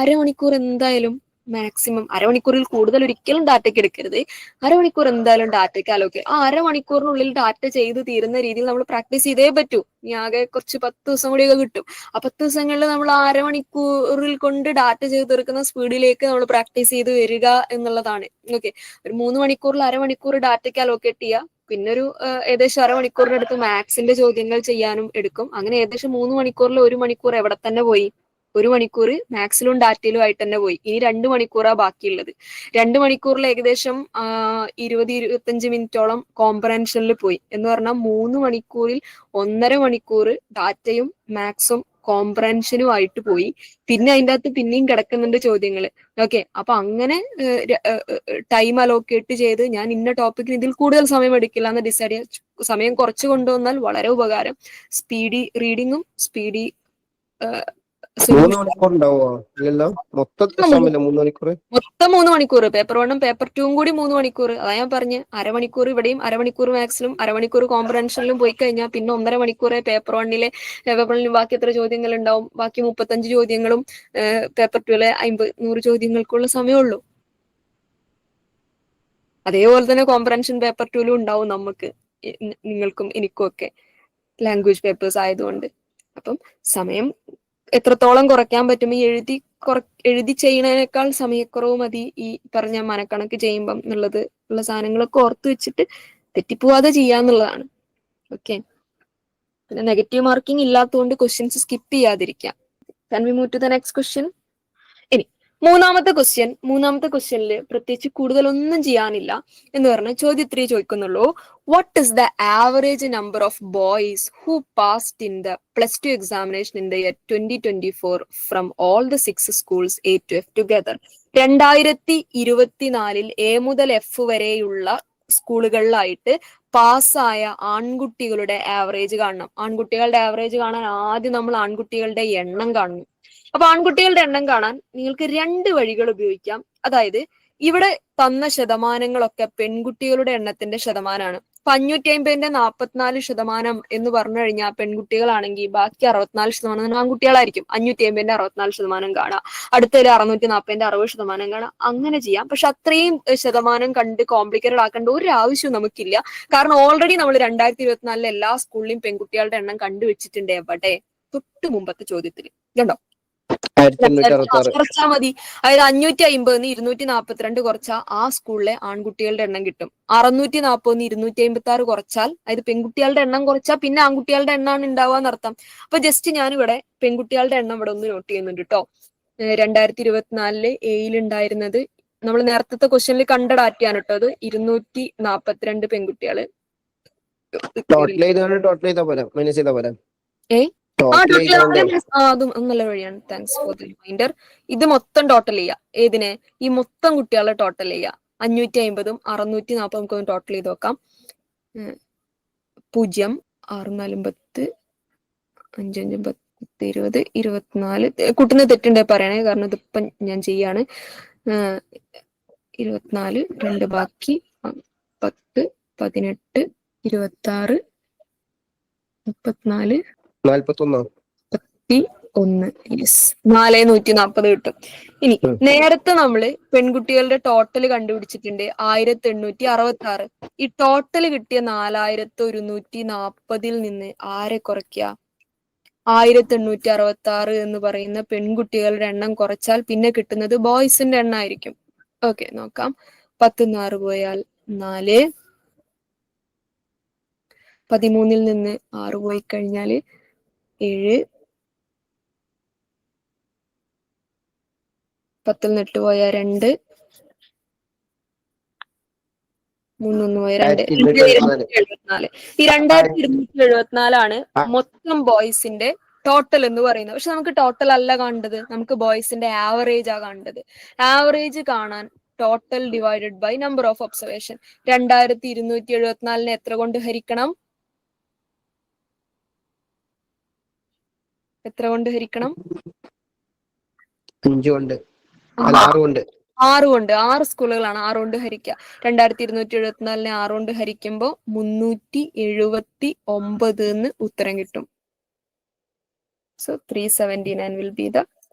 അരമണിക്കൂർ എന്തായാലും, മാക്സിമം അരമണിക്കൂറിൽ കൂടുതൽ ഒരിക്കലും ഡാറ്റയ്ക്ക് എടുക്കരുത്. അരമണിക്കൂർ എന്തായാലും ഡാറ്റയ്ക്ക് അലോക്കേറ്റ്. ആ അരമണിക്കൂറിനുള്ളിൽ ഡാറ്റ ചെയ്ത് തീരുന്ന രീതിയിൽ നമ്മൾ പ്രാക്ടീസ് ചെയ്തേ പറ്റൂ. ഇനി ആകെ കുറച്ച് 10 ദിവസം കൂടിയൊക്കെ കിട്ടും. ആ 10 ദിവസങ്ങളിൽ നമ്മൾ ആ അരമണിക്കൂറിൽ കൊണ്ട് ഡാറ്റ ചെയ്ത് തീർക്കുന്ന സ്പീഡിലേക്ക് നമ്മൾ പ്രാക്ടീസ് ചെയ്ത് വരിക എന്നുള്ളതാണ്. ഓക്കെ, ഒരു 3 മണിക്കൂറിൽ അരമണിക്കൂർ ഡാറ്റയ്ക്ക് അലോക്കേറ്റ് ചെയ്യുക. പിന്നെ ഒരു ഏകദേശം അരമണിക്കൂറിനടുത്ത് മാത്സിന്റെ ചോദ്യങ്ങൾ ചെയ്യാനും എടുക്കും. അങ്ങനെ ഏകദേശം 3 മണിക്കൂറിൽ 1 മണിക്കൂർ എവിടെ തന്നെ പോയി? 1 മണിക്കൂർ മാത്സിലും ഡാറ്റയിലും ആയിട്ട് തന്നെ പോയി. ഇനി 2 മണിക്കൂറാ ബാക്കിയുള്ളത്. 2 മണിക്കൂറിൽ ഏകദേശം 20-25 മിനിറ്റോളം കോംപ്രഹെൻഷനിൽ പോയി എന്ന് പറഞ്ഞാൽ 3 മണിക്കൂറിൽ 1.5 മണിക്കൂർ ഡാറ്റയും മാത്സും കോംപ്രഹെൻഷനും ആയിട്ട് പോയി. പിന്നെ അതിൻ്റെ അകത്ത് പിന്നെയും കിടക്കുന്നുണ്ട് ചോദ്യങ്ങൾ. ഓക്കെ, അപ്പൊ അങ്ങനെ ടൈം അലോക്കേറ്റ് ചെയ്ത് ഞാൻ ഇന്ന ടോപ്പിക്കിന് ഇതിൽ കൂടുതൽ സമയം എടുക്കില്ല എന്ന് ഡിസൈഡ് ചെയ്യാൻ, സമയം കുറച്ച് കൊണ്ടുവന്നാൽ വളരെ ഉപകാരം. സ്പീഡി റീഡിങ്ങും സ്പീഡി 3 മണിക്കൂർ ഉണ്ടാവോ? ഇല്ലല്ലോ, മൊത്തം എക്സാമില്ല 3 മണിക്കൂർ. മൊത്തം 3 മണിക്കൂർ. പേപ്പർ 1ഉം പേപ്പർ 2ഉം കൂടി 3 മണിക്കൂർ. അതാ ഞാൻ പറഞ്ഞ്, അരമണിക്കൂർ ഇവിടെയും അരമണിക്കൂർ മാത്സിലും അരമണിക്കൂർ കോംപ്രഹെൻഷനിലും പോയി കഴിഞ്ഞാൽ പിന്നെ 1.5 മണിക്കൂറേ പേപ്പർ 1ലെ ബാക്കി എത്ര ചോദ്യങ്ങൾ ഉണ്ടാവും? ബാക്കി 35 ചോദ്യങ്ങളും പേപ്പർ 2ലെ 50-100 ചോദ്യങ്ങൾക്കുള്ള സമയമുള്ളൂ. അതേപോലെ തന്നെ കോംപ്രഹെൻഷൻ പേപ്പർ 2ലും ഉണ്ടാവും നമുക്ക്, നിങ്ങൾക്കും എനിക്കും ഒക്കെ ലാംഗ്വേജ് പേപ്പേഴ്സ് ആയതുകൊണ്ട്. അപ്പം സമയം എത്രത്തോളം കുറയ്ക്കാൻ പറ്റും, ഈ എഴുതി ചെയ്യുന്നതിനേക്കാൾ സമയക്കുറവ് മതി ഈ പറഞ്ഞ മനക്കണക്ക് ചെയ്യുമ്പം എന്നുള്ളത് ഉള്ള സാധനങ്ങളൊക്കെ ഓർത്ത് വെച്ചിട്ട് തെറ്റിപ്പോവാതെ ചെയ്യാന്നുള്ളതാണ്. ഓക്കെ, പിന്നെ നെഗറ്റീവ് മാർക്കിംഗ് ഇല്ലാത്തതുകൊണ്ട് ക്വസ്റ്റ്യൻസ് സ്കിപ്പ് ചെയ്യാതിരിക്കാം. Can we move to the next question? ഇനി മൂന്നാമത്തെ ക്വസ്റ്റ്യനിൽ പ്രത്യേകിച്ച് കൂടുതലൊന്നും ചെയ്യാനില്ല എന്ന് പറഞ്ഞാൽ ചോദ്യം 3 ചോദിക്കുന്നുള്ളൂ. What is the average number of boys who passed in the +2 examination in the year 2024 from all the 6 schools A to F together? 2024 A മുതൽ F വരെയുള്ള സ്കൂളുകളിലായിട്ട് പാസ്സായ ആൺകുട്ടികളുടെ ആവറേജ് കാണണം. ആൺകുട്ടികളുടെ ആവറേജ് കാണാൻ ആദ്യം നമ്മൾ ആൺകുട്ടികളുടെ എണ്ണം കാണണം. അപ്പൊ ആൺകുട്ടികളുടെ എണ്ണം കാണാൻ നിങ്ങൾക്ക് 2 വഴികൾ ഉപയോഗിക്കാം. അതായത് ഇവിടെ തന്ന ശതമാനങ്ങളൊക്കെ പെൺകുട്ടികളുടെ എണ്ണത്തിന്റെ ശതമാനമാണ്. 550ന്റെ 44% എന്ന് പറഞ്ഞു കഴിഞ്ഞാൽ പെൺകുട്ടികളാണെങ്കിൽ ബാക്കി 64% ആൺകുട്ടികളായിരിക്കും. 550ന്റെ 64% കാണാം, അടുത്തതിൽ 640ന്റെ 60% കാണാം. അങ്ങനെ ചെയ്യാം. പക്ഷെ അത്രയും ശതമാനം കണ്ട് കോംപ്ലിക്കേറ്റഡ് ആക്കേണ്ട ഒരു ആവശ്യവും നമുക്കില്ല. കാരണം ഓൾറെഡി നമ്മൾ 2024 എല്ലാ സ്കൂളിലെയും പെൺകുട്ടികളുടെ എണ്ണം കണ്ടുവച്ചിട്ടുണ്ട്. എവിടെ? തൊട്ട് മുമ്പത്തെ ചോദ്യത്തിൽ കണ്ടോ, 1866. കുറച്ചാൽ മതി. അതായത് 550 242 കുറച്ചാൽ ആ സ്കൂളിലെ ആൺകുട്ടികളുടെ എണ്ണം കിട്ടും. 640 256 കുറച്ചാൽ, അതായത് പെൺകുട്ടികളുടെ എണ്ണം കുറച്ചാൽ പിന്നെ ആൺകുട്ടികളുടെ എണ്ണമാണ് ഉണ്ടാവുക എന്നർത്ഥം. അപ്പൊ ജസ്റ്റ് ഞാനിവിടെ പെൺകുട്ടികളുടെ എണ്ണം ഇവിടെ ഒന്ന് നോട്ട് ചെയ്യുന്നുണ്ട് കേട്ടോ. 2024 എയിൽ ഉണ്ടായിരുന്നത് നമ്മൾ നേരത്തെ ക്വസ്റ്റ്യനിൽ കണ്ട ഡാറ്റയാണ് കേട്ടോ. അത് 242 പെൺകുട്ടികള്. ടോട്ടൽ ചെയ്താ പോലെ മൈനസ് ചെയ്താ പോലെ. അതും നല്ല വഴിയാണ്. Thanks for the reminder. ഇത് മൊത്തം ടോട്ടൽ ചെയ്യാം. ഏതിനെ? ഈ മൊത്തം കുട്ടികളെ ടോട്ടൽ ചെയ്യാം. 550ഉം 640 നമുക്കൊന്ന് ടോട്ടൽ ചെയ്ത് നോക്കാം. 0 6 4 10 5 5 10 20 24 കുട്ടുന്ന തെറ്റുണ്ടേ പറയണേ, കാരണം ഇതിപ്പം ഞാൻ ചെയ്യാണ്. 24 2 ബാക്കി 10 18 26 34 41 1. യെസ്, 4140 കിട്ടും. ഇനി നേരത്തെ നമ്മള് പെൺകുട്ടികളുടെ ടോട്ടൽ കണ്ടുപിടിച്ചിട്ടുണ്ട് 1866. ഈ ടോട്ടൽ കിട്ടിയ 4140 നിന്ന് ആരെ കുറയ്ക്കുക? 1866 എന്ന് പറയുന്ന പെൺകുട്ടികളുടെ എണ്ണം കുറച്ചാൽ പിന്നെ കിട്ടുന്നത് ബോയ്സിന്റെ എണ്ണമായിരിക്കും. ഓക്കെ, നോക്കാം. 10 6 പോയാൽ 4, 13 നിന്ന് 6 പോയി കഴിഞ്ഞാല് 7, 10 8 പോയാൽ 2, 3 1 പോയ 2, 2274. ഈ 2274 മൊത്തം ബോയ്സിന്റെ ടോട്ടൽ എന്ന് പറയുന്നത്. പക്ഷെ നമുക്ക് ടോട്ടൽ അല്ല കാണേണ്ടത്, നമുക്ക് ബോയ്സിന്റെ ആവറേജ് ആ കാണേണ്ടത്. ആവറേജ് കാണാൻ total divided by number of observation. 2274 എത്ര കൊണ്ട് ഹരിക്കണം? എത്ര കൊണ്ട് ഹരിക്കണം? 5 കൊണ്ട്, 6 കൊണ്ട്. 6 കൊണ്ട്. 6 സ്കൂളുകളാണ് 6 കൊണ്ട് ഹരിക്കുക. 2274 6 കൊണ്ട് ഹരിക്കുമ്പോൾ 379 എന്ന് ഉത്തരം കിട്ടും. So 379 will be the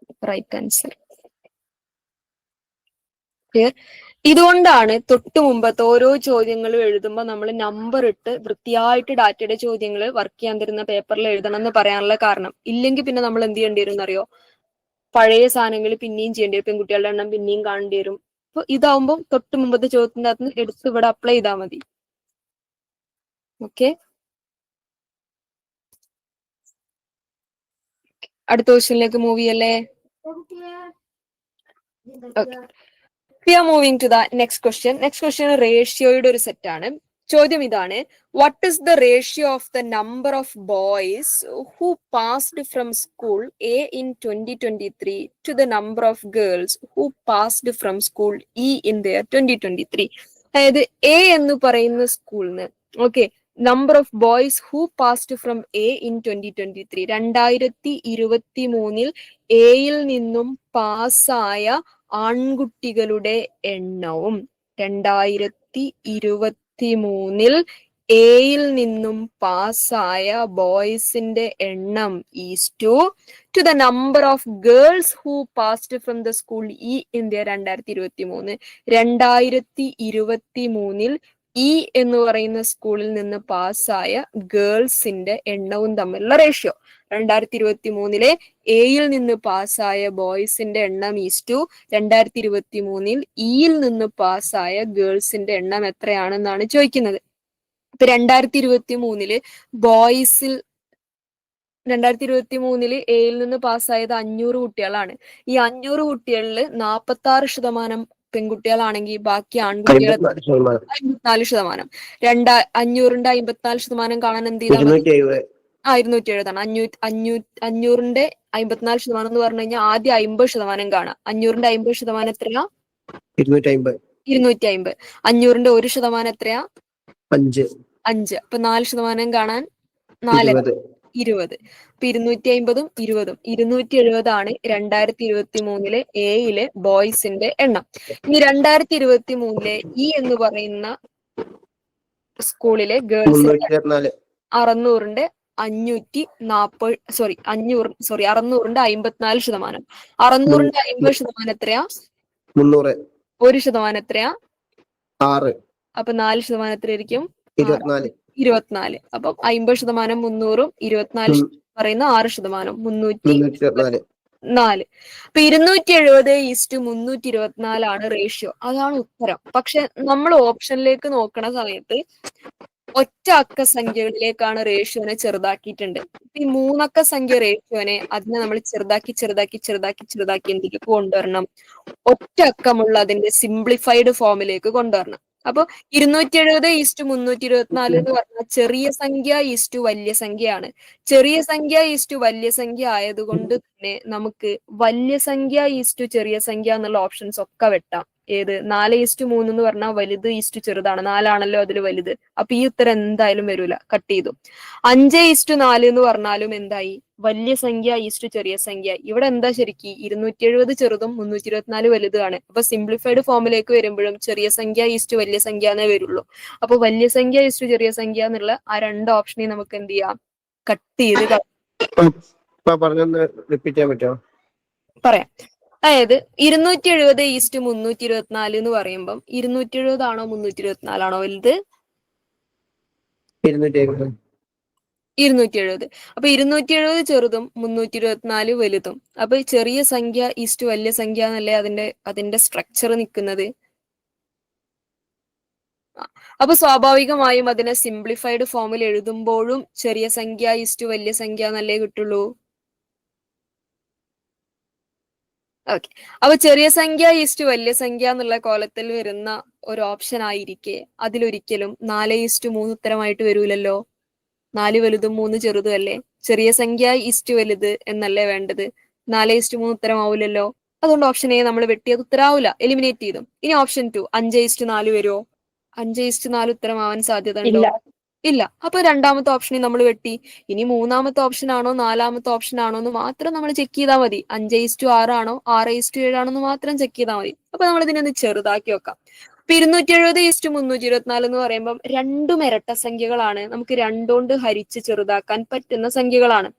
right answer. Clear? ഇതുകൊണ്ടാണ് തൊട്ട് മുമ്പത്തെ ഓരോ ചോദ്യങ്ങളും എഴുതുമ്പോൾ നമ്മൾ നമ്പർ ഇട്ട് വൃത്തിയായിട്ട് ഡാറ്റയുടെ ചോദ്യങ്ങൾ വർക്ക് ചെയ്യാൻ തരുന്ന പേപ്പറിൽ എഴുതണം എന്ന് പറയാനുള്ള കാരണം. ഇല്ലെങ്കിൽ പിന്നെ നമ്മൾ എന്ത് ചെയ്യേണ്ടി വരും എന്നറിയോ? പഴയ സാധനങ്ങൾ പിന്നെയും ചെയ്യേണ്ടി വരും, പെൺകുട്ടികളുടെ എണ്ണം പിന്നെയും കാണേണ്ടി വരും. അപ്പൊ ഇതാവുമ്പോൾ തൊട്ട് മുമ്പത്തെ ചോദ്യത്തിന്റെ അകത്ത് എടുത്ത് ഇവിടെ അപ്ലൈ ചെയ്താൽ മതി. ഓക്കെ, അടുത്ത ക്വസ്റ്റ്യനിലേക്ക് മൂവ് ചെയ്യല്ലേ? Okay, we are moving to the next question. Next question റേഷ്യോയുടെ ഒരു സെറ്റ് ആണ്. ചോദ്യം ഇതാണ്: what is the ratio of the number of boys who passed from school A in 2023 to the number of girls who passed from school E in their 2023? അതായത് A എന്ന് പറയുന്ന സ്കൂളിന്, okay, number of boys who passed from A in 2023, 2023 എയിൽ നിന്നും പാസ്സായ ആൺകുട്ടികളുടെ എണ്ണവും 2023 എയിൽ നിന്നും പാസ്സായ ബോയ്സിന്റെ എണ്ണം is to the number of girls who passed from the school E in the 2023. 2023 E എന്ന് പറയുന്ന സ്കൂളിൽ നിന്ന് പാസ്സായ ഗേൾസിന്റെ എണ്ണവും തമ്മിലുള്ള റേഷ്യോ. 2023 എയിൽ നിന്ന് പാസ്സായ ബോയ്സിന്റെ എണ്ണം ഈസ് ടു 2023 ഇയിൽ നിന്ന് പാസ്സായ ഗേൾസിന്റെ എണ്ണം എത്രയാണെന്നാണ് ചോദിക്കുന്നത്. ഇപ്പൊ 2023 ബോയ്സിൽ 2023 എയിൽ നിന്ന് പാസ്സായത് 500 കുട്ടികളാണ്. ഈ 500 കുട്ടികളിൽ 46% പെൺകുട്ടികളാണെങ്കിൽ ബാക്കി ആൺകുട്ടികൾ 54%. 500ന്റെ 54% കാണാൻ എന്ത് ചെയ്താൽ 270 ആണ്. 500ന്റെ 54% എന്ന് പറഞ്ഞു കഴിഞ്ഞാൽ ആദ്യം 50% കാണാം. 500ന്റെ 50% എത്രയാ? 250. 500ന്റെ 1% എത്രയാ? 5. അപ്പൊ 4% കാണാൻ 4 20. അപ്പൊ 250 20 270 ആണ് 2023 എയിലെ ബോയ്സിന്റെ എണ്ണം. ഇനി 2023 ഇ എന്ന് പറയുന്ന സ്കൂളിലെ ഗേൾസ് 600ന്റെ 600ന്റെ 54%. 600ന്റെ 50% എത്രയാ? 300. 1% എത്രയാ? 6. അപ്പൊ 4% എത്രയായിരിക്കും? 24. അപ്പം 50% 300ഉം 24 പറയുന്ന 6% 324. അപ്പൊ 270:324 ആണ് റേഷ്യോ. അതാണ് ഉത്തരം. പക്ഷെ നമ്മൾ ഓപ്ഷനിലേക്ക് നോക്കണ സമയത്ത് ഒറ്റ അക്ക സംഖ്യകളിലേക്കാണ് റേഷ്യോനെ ചെറുതാക്കിയിട്ടുണ്ട്. ഈ 3 അക്ക സംഖ്യ റേഷ്യോനെ അതിനെ നമ്മൾ ചെറുതാക്കി എന്തിലേക്ക് കൊണ്ടുവരണം? ഒറ്റ അക്കമുള്ള അതിന്റെ സിംപ്ലിഫൈഡ് ഫോമിലേക്ക് കൊണ്ടുവരണം. അപ്പൊ 270:324 എന്ന് പറഞ്ഞാൽ ചെറിയ സംഖ്യ ഈസ്റ്റു വലിയ സംഖ്യയാണ്. ചെറിയ സംഖ്യ ഈസ്റ്റു വലിയ സംഖ്യ ആയതുകൊണ്ട് തന്നെ നമുക്ക് വലിയ സംഖ്യ ഈസ്റ്റു ചെറിയ സംഖ്യ എന്നുള്ള ഓപ്ഷൻസ് ഒക്കെ വെട്ടാം. ഏത് 4:3 എന്ന് പറഞ്ഞാൽ വലുത് ഈസ്റ്റ് ചെറുതാണ്, 4ആണല്ലോ അതിൽ വലുത്. അപ്പൊ ഈ ഉത്തരം എന്തായാലും വരൂല, കട്ട് ചെയ്തു. 5:4 എന്ന് പറഞ്ഞാലും എന്തായി, വലിയ സംഖ്യ ഈസ്റ്റ് ചെറിയ സംഖ്യ. ഇവിടെ എന്താ ശരിക്കും 270 ചെറുതും 324 വലുതാണ്. അപ്പൊ സിംപ്ലിഫൈഡ് ഫോമിലേക്ക് വരുമ്പോഴും ചെറിയ സംഖ്യ ഈസ്റ്റ് വലിയ സംഖ്യ എന്നേ വരുള്ളൂ. അപ്പൊ വലിയ സംഖ്യ ഈസ്റ്റ് ചെറിയ സംഖ്യ എന്നുള്ള ആ 2 ഓപ്ഷനെയും നമുക്ക് എന്ത് ചെയ്യാം, കട്ട് ചെയ്ത് പറഞ്ഞൊന്ന് റിപ്പീറ്റ് ചെയ്യാൻ പറ്റുമോ? പറയാം. അതായത് 270:324 എന്ന് പറയുമ്പം 270 ആണോ 324 ആണോ വലുത്? 270. 270. അപ്പൊ 270 ചെറുതും 324 വലുതും. അപ്പൊ ചെറിയ സംഖ്യ ഈസ്റ്റ് വലിയ സംഖ്യ എന്നല്ലേ അതിന്റെ സ്ട്രക്ചർ നിൽക്കുന്നത്. അപ്പൊ സ്വാഭാവികമായും അതിനെ സിംപ്ലിഫൈഡ് ഫോമിൽ എഴുതുമ്പോഴും ചെറിയ സംഖ്യ ഈസ്റ്റ് വലിയ സംഖ്യ എന്നല്ലേ കിട്ടുള്ളൂ. ഓക്കെ, അപ്പൊ ചെറിയ സംഖ്യ ഈസ്റ്റ് വലിയ സംഖ്യ എന്നുള്ള കോലത്തിൽ വരുന്ന ഒരു ഓപ്ഷൻ ആയിരിക്കെ അതിലൊരിക്കലും 4:3 ഉത്തരമായിട്ട് വരൂലല്ലോ. 4 വലുതും 3 ചെറുതും അല്ലേ. ചെറിയ സംഖ്യ ഈസ്റ്റ് വലുത് എന്നല്ലേ വേണ്ടത്. 4:3 ഉത്തരമാവൂലല്ലോ. അതുകൊണ്ട് ഓപ്ഷൻ എ നമ്മൾ വെട്ടിയത് ഉത്തരാവൂല, എലിമിനേറ്റ് ചെയ്തു. ഇനി ഓപ്ഷൻ 2 5:4 വരുമോ? 5:4 ഉത്തരമാവാൻ സാധ്യത ഉണ്ടോ? ഇല്ല. അപ്പൊ രണ്ടാമത്തെ ഓപ്ഷനിൽ നമ്മൾ വെട്ടി. ഇനി മൂന്നാമത്തെ ഓപ്ഷൻ ആണോ നാലാമത്തെ ഓപ്ഷൻ ആണോ എന്ന് മാത്രം നമ്മൾ ചെക്ക് ചെയ്താൽ മതി. 5:6 ആണോ 6:7 ആണോ എന്ന് മാത്രം ചെക്ക് ചെയ്താൽ മതി. അപ്പൊ നമ്മൾ ഇതിനൊന്ന് ചെറുതാക്കി വെക്കാം. ഇപ്പൊ 270:324 എന്ന് പറയുമ്പോൾ രണ്ടും ഇരട്ട സംഖ്യകളാണ്. നമുക്ക് 2 കൊണ്ട് ഹരിച്ച് ചെറുതാക്കാൻ പറ്റുന്ന സംഖ്യകളാണ്.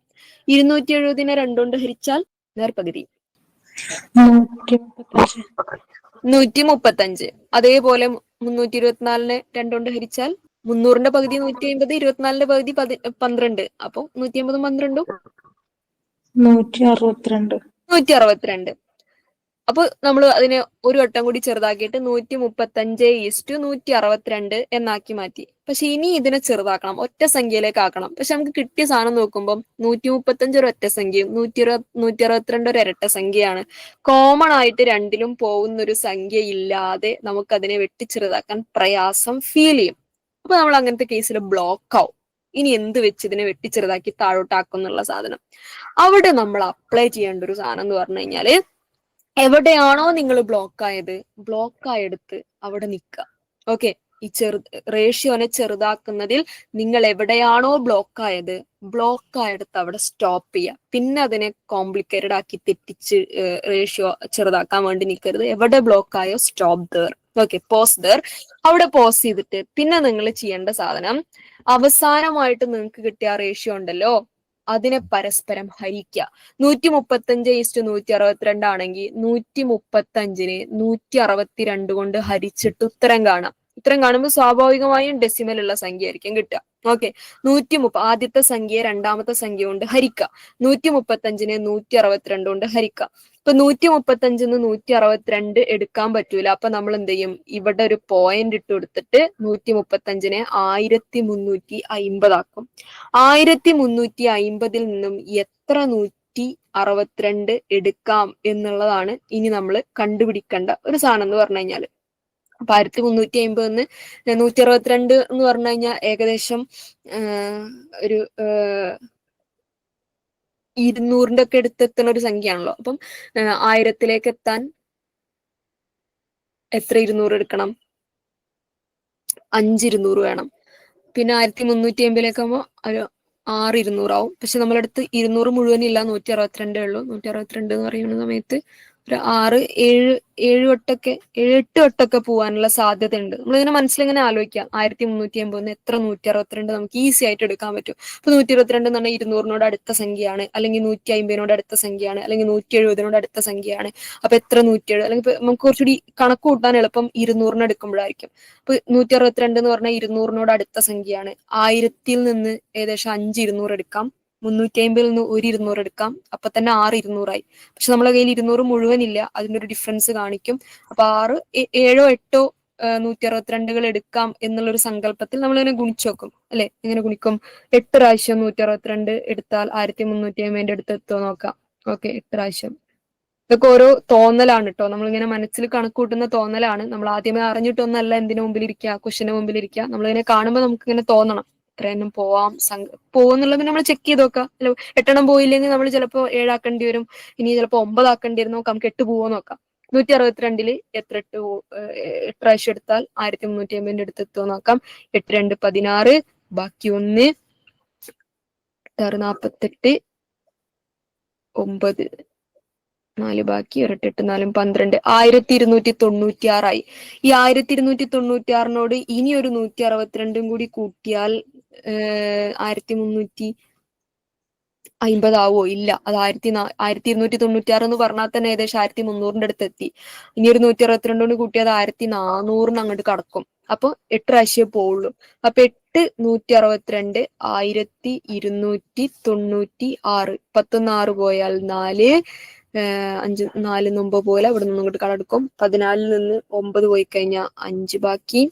270നെ 2 കൊണ്ട് ഹരിച്ചാൽ നേർപകുതി 135. അതേപോലെ 324നെ 2 കൊണ്ട് ഹരിച്ചാൽ 300ന്റെ പകുതി 150, 24ന്റെ പകുതി 12. അപ്പൊ 150 12 162. അപ്പൊ നമ്മൾ അതിനെ ഒരു വട്ടം കൂടി ചെറുതാക്കിയിട്ട് 135:162 എന്നാക്കി മാറ്റി. പക്ഷെ ഇനി ഇതിനെ ചെറുതാക്കണം, ഒറ്റ സംഖ്യയിലേക്ക് ആക്കണം. പക്ഷെ നമുക്ക് കിട്ടിയ സാധനം നോക്കുമ്പോൾ 135 ഒരു ഒറ്റ സംഖ്യയും 162 ഒരു ഇരട്ട സംഖ്യയാണ്. കോമൺ ആയിട്ട് രണ്ടിലും പോകുന്ന ഒരു സംഖ്യ ഇല്ലാതെ നമുക്ക് അതിനെ വെട്ടിച്ചെറുതാക്കാൻ പ്രയാസം ഫീൽ ചെയ്യും. അപ്പൊ നമ്മൾ അങ്ങനത്തെ കേസിൽ ബ്ലോക്ക് ആവും. ഇനി എന്ത് വെച്ച് ഇതിനെ വെട്ടിച്ചെറുതാക്കി താഴോട്ടാക്കും എന്നുള്ള സാധനം. അവിടെ നമ്മൾ അപ്ലൈ ചെയ്യേണ്ട ഒരു സാധനം എന്ന് പറഞ്ഞു കഴിഞ്ഞാല്, എവിടെയാണോ നിങ്ങൾ ബ്ലോക്ക് ആയെടുത്ത് അവിടെ നിൽക്കുക. ഓക്കെ, ഈ റേഷ്യോനെ ചെറുതാക്കുന്നതിൽ നിങ്ങൾ എവിടെയാണോ ബ്ലോക്ക് ആയെടുത്ത് അവിടെ സ്റ്റോപ്പ് ചെയ്യുക. പിന്നെ അതിനെ കോംപ്ലിക്കേറ്റഡ് ആക്കി തെറ്റിച്ച് റേഷ്യോ ചെറുതാക്കാൻ വേണ്ടി നിൽക്കരുത്. എവിടെ ബ്ലോക്ക് ആയോ stop there. Okay, pause there. അവിടെ പോസ് ചെയ്തിട്ട് പിന്നെ നിങ്ങൾ ചെയ്യേണ്ട സാധനം, അവസാനമായിട്ട് നിങ്ങൾക്ക് കിട്ടിയ റേഷ്യോ ഉണ്ടല്ലോ അതിനെ പരസ്പരം ഹരിക്കുക. 135:162 ആണെങ്കിൽ 135നെ 162 കൊണ്ട് ഹരിച്ചിട്ട് ഉത്തരം കാണാം. ഉത്തരം കാണുമ്പോൾ സ്വാഭാവികമായും ഡെസിമൽ ഉള്ള സംഖ്യ ആയിരിക്കും കിട്ടുക. ഓക്കെ, 130 ആദ്യത്തെ സംഖ്യയെ രണ്ടാമത്തെ സംഖ്യ കൊണ്ട് ഹരിക്കുക. 135നെ 162 കൊണ്ട് ഹരിക്കുക. ഇപ്പൊ 135ന്ന് 162 എടുക്കാൻ പറ്റൂല. അപ്പൊ നമ്മൾ എന്ത് ചെയ്യും, ഇവിടെ ഒരു പോയിന്റ് ഇട്ട് കൊടുത്തിട്ട് 135നെ 1350 ആക്കും. 1350 നിന്നും എത്ര 162 എടുക്കാം എന്നുള്ളതാണ് ഇനി നമ്മൾ കണ്ടുപിടിക്കേണ്ട ഒരു സാധനം എന്ന് പറഞ്ഞു കഴിഞ്ഞാല്. അപ്പൊ 1350 162 എന്ന് പറഞ്ഞു കഴിഞ്ഞാൽ ഏകദേശം ഒരു 200ന്റെ ഒക്കെ അടുത്തെത്തുന്ന ഒരു സംഖ്യയാണല്ലോ. അപ്പം 1000ത്തിലേക്ക് എത്താൻ എത്ര 200 എടുക്കണം? 5 200 വേണം. പിന്നെ 1350 ആകുമ്പോൾ ഒരു 6 200 ആവും. പക്ഷെ നമ്മളടുത്ത് 200 മുഴുവനില്ല, 162 ഉള്ളൂ. 162 എന്ന് പറയുന്ന സമയത്ത് ഒരു 6 7 വട്ടൊക്കെ 7 8 വട്ടൊക്കെ പോകാനുള്ള സാധ്യത ഉണ്ട്. നമ്മളിങ്ങനെ മനസ്സിലിങ്ങനെ ആലോചിക്കാം, 1350 എത്ര 162 നമുക്ക് ഈസി ആയിട്ട് എടുക്കാൻ പറ്റും. ഇപ്പൊ 122 എന്ന് പറഞ്ഞാൽ 200നോട് അടുത്ത സംഖ്യയാണ്, അല്ലെങ്കിൽ 150നോട് അടുത്ത സംഖ്യയാണ്, അല്ലെങ്കിൽ 170നോട് അടുത്ത സംഖ്യയാണ്. അപ്പൊ എത്ര 170, അല്ലെങ്കിൽ നമുക്ക് കുറച്ചുകൂടി കണക്ക് കൂട്ടാൻ എളുപ്പം 200ന് എടുക്കുമ്പോഴായിരിക്കും. ഇപ്പൊ 162 എന്ന് പറഞ്ഞാൽ 200നോട് അടുത്ത സംഖ്യയാണ്. 1000ൽ നിന്ന് ഏകദേശം 5 200 എടുക്കാം. 350 നിന്ന് 1 200 എടുക്കാം. അപ്പൊ തന്നെ 6 200 ആയി. പക്ഷെ നമ്മളെ കയ്യിൽ 200 മുഴുവനില്ല, അതിന്റെ ഒരു ഡിഫറൻസ് കാണിക്കും. അപ്പൊ 7 8 162 എടുക്കാം എന്നുള്ളൊരു സങ്കല്പത്തിൽ നമ്മൾ ഇതിനെ ഗുണിച്ചു നോക്കും അല്ലെ. എങ്ങനെ ഗുണിക്കും? 8 പ്രാവശ്യം 162 എടുത്താൽ 1350 അടുത്ത് എത്തുമോ നോക്കാം. ഓക്കെ, 8 പ്രാവശ്യം. ഇതൊക്കെ ഓരോ തോന്നലാണ് കേട്ടോ, നമ്മളിങ്ങനെ മനസ്സിൽ കണക്ക് കൂട്ടുന്ന തോന്നലാണ്. നമ്മൾ ആദ്യമേ അറിഞ്ഞിട്ടൊന്നല്ല എന്തിനു മുമ്പിലിരിക്കുക, ക്വസ്റ്റിന് മുമ്പിലിരിക്കുക. നമ്മളിങ്ങനെ കാണുമ്പോൾ നമുക്ക് ഇങ്ങനെ തോന്നണം എത്രയെണ്ണം പോകുന്നുള്ളത് നമ്മൾ ചെക്ക് ചെയ്ത് നോക്കാം. 8 പോയില്ലെങ്കിൽ നമ്മൾ ചിലപ്പോൾ 7 ആക്കേണ്ടി വരും. ഇനി ചിലപ്പോൾ 9 ആക്കേണ്ടി വരും. നോക്കാം നമുക്ക് 8 പോവോ നോക്കാം. 162 എത്ര എട്ട് പ്രാവശ്യം എടുത്താൽ 1350 അടുത്ത് എത്തുമോ നോക്കാം. 8 2 16, ബാക്കി 1, 6 48, 9 4 ബാക്കി 8 8 4 12, 1296. ഈ 1296 ഇനി ഒരു 162 കൂടി കൂട്ടിയാൽ 1350 ആവോ? ഇല്ല, അത് 1296 എന്ന് പറഞ്ഞാൽ തന്നെ ഏകദേശം 1300 അടുത്ത് എത്തി. ഇനി ഒരു 162 കൊണ്ട് കൂട്ടിയത് 1400 അങ്ങോട്ട് കടക്കും. അപ്പൊ 8 പ്രാവശ്യം പോവുള്ളൂ. അപ്പൊ 8 162 1296. 10 6 പോയാൽ 4, 5 4 9 പോലെ ഇവിടെ നിന്ന് ഇങ്ങോട്ട് കടക്കും. 14 നിന്ന് 9 പോയി കഴിഞ്ഞാൽ 5 ബാക്കി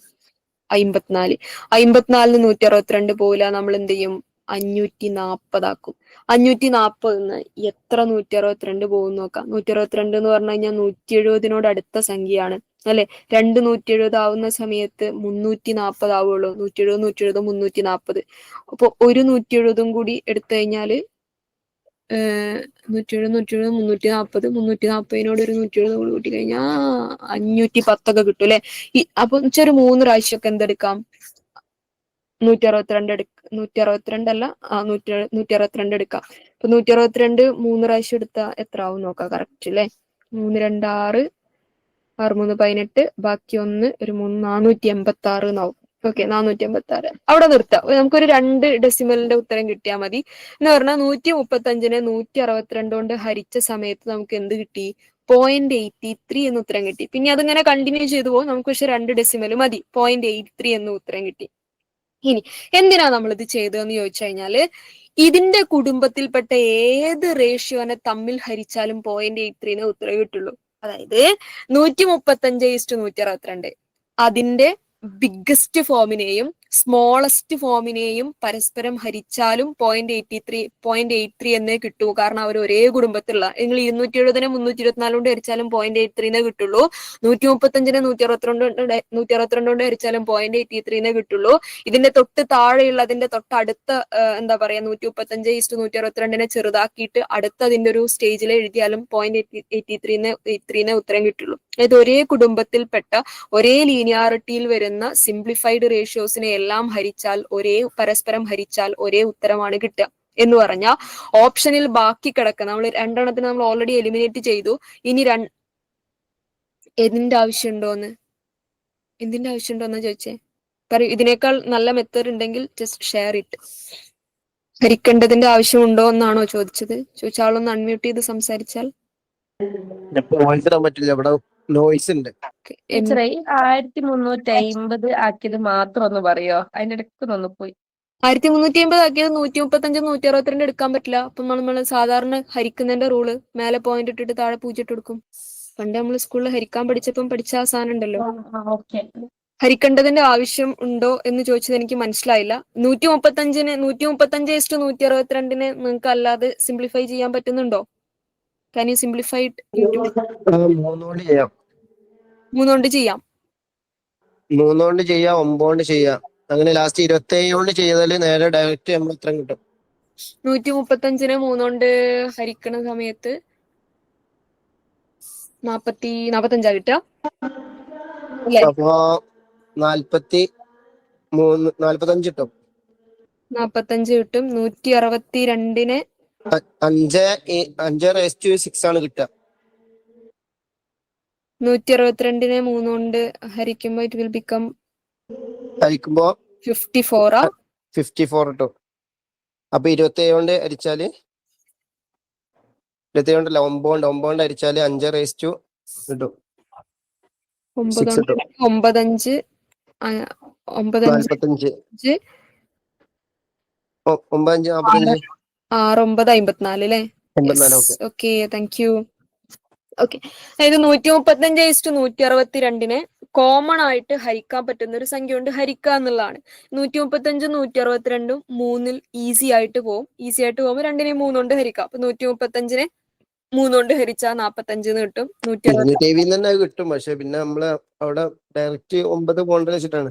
54. 54 162 പോവില്ല. നമ്മൾ എന്ത് ചെയ്യും? 540 ആക്കും. 540 എത്ര 162 പോകും നോക്കാം. 162 എന്ന് പറഞ്ഞു കഴിഞ്ഞാൽ 170 അടുത്ത സംഖ്യയാണ് അല്ലെ. 2 170 ആവുന്ന സമയത്ത് 340 ആവുള്ളൂ. 170 170 340. അപ്പൊ ഒരു 170 കൂടി എടുത്തു കഴിഞ്ഞാല് 170 170 340 ഒരു 170 കൂട്ടി കഴിഞ്ഞാൽ 510 കിട്ടും അല്ലെ. അപ്പൊ ഒരു 3 പ്രാവശ്യമൊക്കെ എന്തെടുക്കാം? 162 അല്ല 162 എടുക്കാം. അപ്പൊ 162 3 പ്രാവശ്യം എടുത്താൽ എത്ര ആവും നോക്കാം. കറക്റ്റ് അല്ലെ. 3 2 6, 6 3 18, ബാക്കി 1 ഒരു 3 486 എന്നാവും. ഓക്കെ, 486 അവിടെ നിർത്താം. നമുക്കൊരു 2 ഡെസിമലിന്റെ ഉത്തരം കിട്ടിയാൽ മതി. എന്ന് പറഞ്ഞാൽ 135നെ 162 കൊണ്ട് ഹരിച്ച സമയത്ത് നമുക്ക് എന്ത് കിട്ടി? 0.83 എന്ന് ഉത്തരം കിട്ടി. പിന്നെ അതിങ്ങനെ കണ്ടിന്യൂ ചെയ്തു പോകും. നമുക്ക് പക്ഷെ 2 ഡെസിമൽ മതി. 0.83 എന്ന് ഉത്തരം കിട്ടി. ഇനി എന്തിനാ നമ്മൾ ഇത് ചെയ്തതെന്ന് ചോദിച്ചു കഴിഞ്ഞാല്, ഇതിന്റെ കുടുംബത്തിൽപ്പെട്ട ഏത് റേഷ്യോനെ തമ്മിൽ ഹരിച്ചാലും 0.83 ഉത്തരം കിട്ടുള്ളൂ. അതായത് 135:162 അതിന്റെ ബിഗ്ഗസ്റ്റ് ഫോമിനെയും സ്മോളസ്റ്റ് ഫോമിനെയും പരസ്പരം ഹരിച്ചാലും 0.83 എന്നേ കിട്ടൂ. കാരണം അവർ ഒരേ കുടുംബത്തിലുള്ള. നിങ്ങൾ 270നെ 324 കൊണ്ട് ഹരിച്ചാലും 0.83 കിട്ടുള്ളൂ. 135നെ 162 കൊണ്ട് ഹരിച്ചാലും 0.83 കിട്ടുള്ളൂ. ഇതിന്റെ തൊട്ട് താഴെയുള്ള അതിന്റെ തൊട്ടടുത്ത എന്താ പറയാ 135:162 ചെറുതാക്കിയിട്ട് അടുത്തതിന്റെ ഒരു സ്റ്റേജിൽ എഴുതിയാലും 0.83 ഉത്തരം കിട്ടുള്ളൂ. അതായത് ഒരേ കുടുംബത്തിൽപ്പെട്ട ഒരേ ലീനിയാരിറ്റിയിൽ വരുന്ന സിംപ്ലിഫൈഡ് റേഷ്യോസിനെ എല്ലാം ഹരിച്ചാൽ പരസ്പരം ഹരിച്ചാൽ ഒരേ ഉത്തരമാണ് കിട്ടുക. എന്ന് പറഞ്ഞാൽ ഓപ്ഷനിൽ ബാക്കി കിടക്കുന്ന നമ്മൾ 2 എണ്ണത്തിന് നമ്മൾ ഓൾറെഡി എലിമിനേറ്റ് ചെയ്തു. ഇനി എന്തിന്റെ ആവശ്യമുണ്ടോന്ന് ചോദിച്ചേ. പറയൂ. ഇതിനേക്കാൾ നല്ല മെത്തേഡ് ഉണ്ടെങ്കിൽ ജസ്റ്റ് ഷെയർ ഇറ്റ്. ഹരിക്കേണ്ടതിന്റെ ആവശ്യമുണ്ടോ എന്നാണോ ചോദിച്ചത്? ചോദിച്ചാളൊന്ന് അൺമ്യൂട്ട് ചെയ്ത് സംസാരിച്ചാൽ. വോയിസ് ഇടാൻ പറ്റില്ല, ഇവിടെ നോയ്സ് ഉണ്ട്. ടീച്ചറെ 1350 ആക്കിയത് മാത്രം ഒന്ന് പറയോ? അതിന്റെ ഇടയ്ക്ക് ഒന്ന് പോയി. 1350 ആക്കിയത് 135 162 എടുക്കാൻ പറ്റില്ല. അപ്പൊ നമ്മൾ സാധാരണ ഹരിക്കുന്നതിന്റെ റൂള് മേലെ പോയിന്റ് ഇട്ടിട്ട് താഴെ 0 ഇട്ട് കൊടുക്കും. പണ്ട് നമ്മൾ സ്കൂളിൽ ഹരിക്കാൻ പഠിച്ചപ്പം പഠിച്ച ആ സാധനം ഉണ്ടല്ലോ. ഓക്കെ. ഹരിക്കേണ്ടതിന്റെ ആവശ്യം ഉണ്ടോ എന്ന് ചോദിച്ചത് എനിക്ക് മനസ്സിലായില്ല. 135:162 നിങ്ങൾക്ക് അല്ലാതെ സിംപ്ലിഫൈ ചെയ്യാൻ പറ്റുന്നുണ്ടോ? Can you simplify it? 3 കൊണ്ട് ചെയ്യാം. 3 കൊണ്ട് ചെയ്യാം. 3 കൊണ്ട് ചെയ്യാം, 9 കൊണ്ട് ചെയ്യാം. അങ്ങനെ ലാസ്റ്റ് 27 കൊണ്ട് ചെയ്താല് നേരെ ഡയറക്റ്റ് നമ്മൾ ഉത്തരം കിട്ടും. 135നെ 3 കൊണ്ട് ഹരിക്കണ സമയത്ത് 45 കിട്ടുക അല്ലേ? അപ്പൊ 45 കിട്ടും. 45 കിട്ടും. 162നെ 5/6 ആണ് കിട്ടുക. 162നെ 3 കൊണ്ട് ഹരിക്കുമ്പോ ഇറ്റ് വിൽ ബിക്കം ഹരിക്കുമ്പോ 54. 54 കിട്ടും. അപ്പൊ 27 കൊണ്ട് ഹരിച്ചാല് 27 കൊണ്ടല്ല 9 കൊണ്ട് ഹരിച്ചാല് 5/6 കിട്ടും. 9 6 കിട്ടും. 95 45 95 45 6 9 54 അല്ലേ? 54. Okay, thank you. ഓക്കെ, അതായത് 135:162 കോമൺ ആയിട്ട് ഹരിക്കാൻ പറ്റുന്ന ഒരു സംഖ്യ കൊണ്ട് ഹരിക്കുക എന്നുള്ളതാണ്. 135 162 3 ഈസി ആയിട്ട് പോകുമ്പോൾ 2നെ 3 കൊണ്ട് ഹരിക്കാം. അപ്പൊ 135നെ 3 കൊണ്ട് ഹരിച്ചാൽ 45 കിട്ടും. 270 തന്നെ കിട്ടും. പക്ഷെ പിന്നെ നമ്മള് അവിടെ ഡയറക്റ്റ് 9 പോകേണ്ട വെച്ചിട്ടാണ്.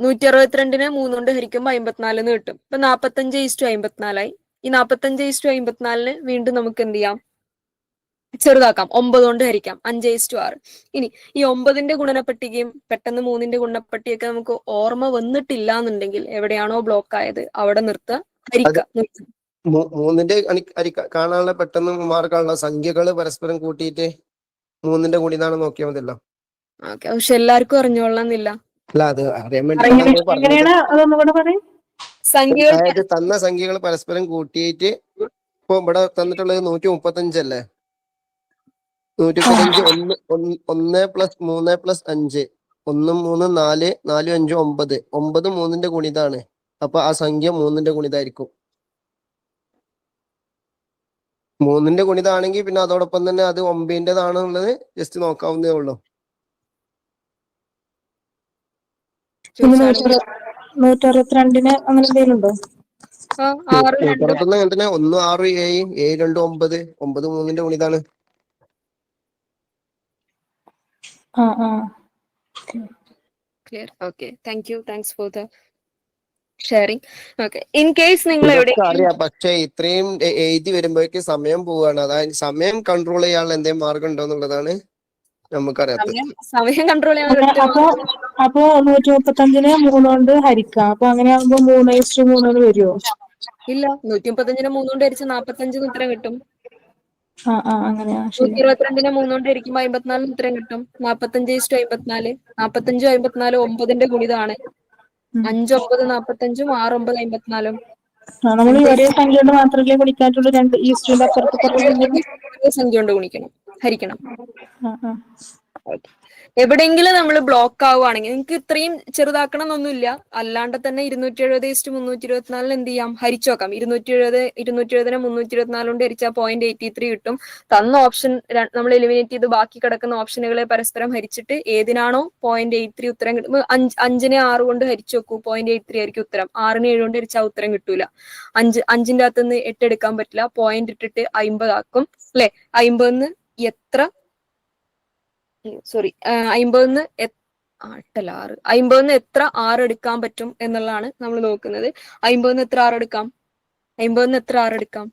162നെ 3 കൊണ്ട് ഹരിക്കുമ്പോൾ 54 കിട്ടും. ഇപ്പൊ 45:54 ആയി. ഈ 45:54 വീണ്ടും നമുക്ക് എന്ത് ചെയ്യാം? ചെറുതാക്കാം, 9 കൊണ്ട് ഹരിക്കാം, 5:6. ഇനി ഈ 9ന്റെ ഗുണനപ്പട്ടികയും പെട്ടെന്ന് 3ന്റെ ഗുണനപ്പട്ടിയൊക്കെ നമുക്ക് ഓർമ്മ വന്നിട്ടില്ല എന്നുണ്ടെങ്കിൽ എവിടെയാണോ ബ്ലോക്ക് ആയത് അവിടെ നിർത്തുക, അത് ഹരിക്കുക. 3ന്റെ കാണാനുള്ള പെട്ടെന്ന് മാർക്കാനുള്ള സംഖ്യകൾ പരസ്പരം കൂട്ടിയിട്ട് 3ന്റെ ഗുണിതാണ് നോക്കിയാൽ മതിയല്ലോ. ഓക്കെ, പക്ഷെ എല്ലാവർക്കും അറിഞ്ഞോളണമെന്നില്ല. അല്ല, അത് അറിയാൻ വേണ്ടിയിട്ടാണ് നമ്മൾ പറഞ്ഞത്. എങ്ങനെയാണ് അതൊന്നും കൂടെ പറയും? സംഖ്യകൾ അതായത് തന്ന സംഖ്യകൾ പരസ്പരം കൂട്ടിയിട്ട് ഇപ്പൊ ഇവിടെ തന്നിട്ടുള്ളത് 135 അല്ലേ. 135 1 + 3 + 5 1 3 4 4 5 9 9 3ന്റെ ഗുണിതാണ്. അപ്പൊ ആ സംഖ്യ 3ന്റെ ഗുണിതായിരിക്കും. 3ന്റെ ഗുണിതാണെങ്കിൽ പിന്നെ അതോടൊപ്പം തന്നെ അത് 9ന്റേതാണെന്നുള്ളത് ജസ്റ്റ് നോക്കാവുന്നേ ഉള്ളൂ. 162 അങ്ങനെ എന്തെങ്കിലും ഉണ്ടോ? 6 2 161 അങ്ങനെ തന്നെ. 1 6 7 7 2 9 9 3ന്റെ ഗുണിതാണ്. Clear. Okay, thanks for the sharing. Okay, in case നിങ്ങൾ ഇതൊക്കെ എവിടെയെങ്കിലും അറിയാം, പക്ഷെ ഇത്രയും എഴുതി വരുമ്പോഴേക്ക് സമയം പോവാണ്. അതായത് സമയം കൺട്രോൾ ചെയ്യാനുള്ള എന്തെങ്കിലും മാർഗം ഉണ്ടോ എന്നുള്ളതാണ് നമുക്കറിയാത്തത്. സമയം കൺട്രോൾ ചെയ്യാൻ ഒരൊറ്റ അപ്പൊ 135നെ 3 കൊണ്ട് ഹരിക്കാം. അപ്പൊ അങ്ങനെയാകുമ്പോ 3:3 വരുമോ? ഇല്ല, 135നെ 3 കൊണ്ട് ഹരിച്ച് 45 ഉത്തരം കിട്ടും. അങ്ങനെയാ, ശരി. 122നെ 3 കൊണ്ട് ഹരിക്കുമ്പോ 54 ഉത്തരം കിട്ടും. 45:54. 45 54 9ന്റെ ഗുണിതാണ്. 5 9 45 6 9 54. നമ്മൾ ഈ ഒരേ സംഖ്യ കൊണ്ട് മാത്രമല്ലേ ഗുണിക്കാറ്റുള്ളൂ? 2 ഈസ്റ്റിന്റെ അപ്പുറത്ത് സംഖ്യ കൊണ്ട് ഹരിക്കണം. എവിടെയെങ്കിലും നമ്മൾ ബ്ലോക്ക് ആവുകയാണെങ്കിൽ നിങ്ങൾക്ക് ഇത്രയും ചെറുതാക്കണം എന്നൊന്നുമില്ല. അല്ലാണ്ട് തന്നെ 270:324 എന്ത് ചെയ്യാം, ഹരിച്ചു നോക്കാം. 270നെ 324 കൊണ്ട് ഹരിച്ചാൽ 0.83 കിട്ടും. തന്ന ഓപ്ഷൻ നമ്മൾ എലിമിനേറ്റ് ചെയ്ത് ബാക്കി കിടക്കുന്ന ഓപ്ഷനുകളെ പരസ്പരം ഹരിച്ചിട്ട് ഏതിനാണോ 0.83 ഉത്തരം കിട്ടുമ്പോൾ 5നെ 6 കൊണ്ട് ഹരിച്ചു നോക്കൂ, 0.83 ആയിരിക്കും ഉത്തരം. 6നെ 7 കൊണ്ട് ഹരിച്ചാൽ ഉത്തരം കിട്ടൂല. 5ന്റെ അകത്ത് നിന്ന് 8 എടുക്കാൻ പറ്റില്ല, പോയിന്റ് ഇട്ടിട്ട് 50 ആക്കും അല്ലെ. 50ന്ന് എത്ര 50ന്ന് 50ന്ന് എത്ര 6 എടുക്കാൻ പറ്റും എന്നുള്ളതാണ് നമ്മൾ നോക്കുന്നത്. 50ന്ന് എത്ര 6 എടുക്കാം? 50ന്ന് എത്ര 6 എടുക്കാം?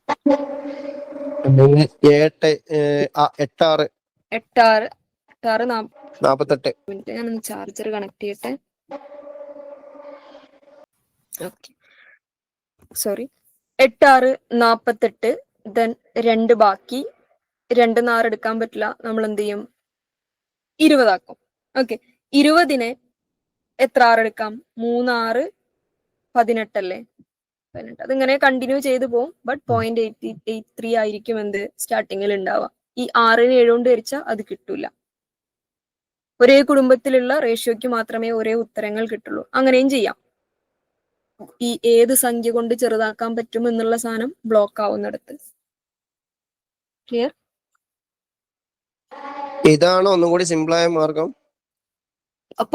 8 6 48. മിനിറ്റ്, ഞാനൊന്ന് ചാർജർ കണക്ട് ചെയ്യട്ടെ. Okay, sorry. 8 6 48. ദെൻ 2 ബാക്കി. 2 6 എടുക്കാൻ പറ്റില്ല, നമ്മൾ എന്ത് ചെയ്യും, 20 ആക്കും. ഓക്കെ, 20നെ എത്ര 6 എടുക്കാം? 3 6 18 അല്ലേ. 18. അതിങ്ങനെ കണ്ടിന്യൂ ചെയ്ത് പോകും. ബട്ട് 0.83 ആയിരിക്കും എന്ത് സ്റ്റാർട്ടിങ്ങിൽ ഉണ്ടാവുക. ഈ 6നെ 7 കൊണ്ട് ഹരിച്ചാൽ അത് കിട്ടൂല. ഒരേ കുടുംബത്തിലുള്ള റേഷ്യോയ്ക്ക് മാത്രമേ ഒരേ ഉത്തരങ്ങൾ കിട്ടുള്ളൂ. അങ്ങനെയും ചെയ്യാം. ഈ ഏത് സംഖ്യ കൊണ്ട് ചെറുതാക്കാൻ പറ്റും എന്നുള്ള സാധനം ബ്ലോക്ക് ആവുന്നിടത്ത്. ക്ലിയർ? ഇതാണോ ഒന്നും കൂടി സിമ്പിളായ മാർഗം?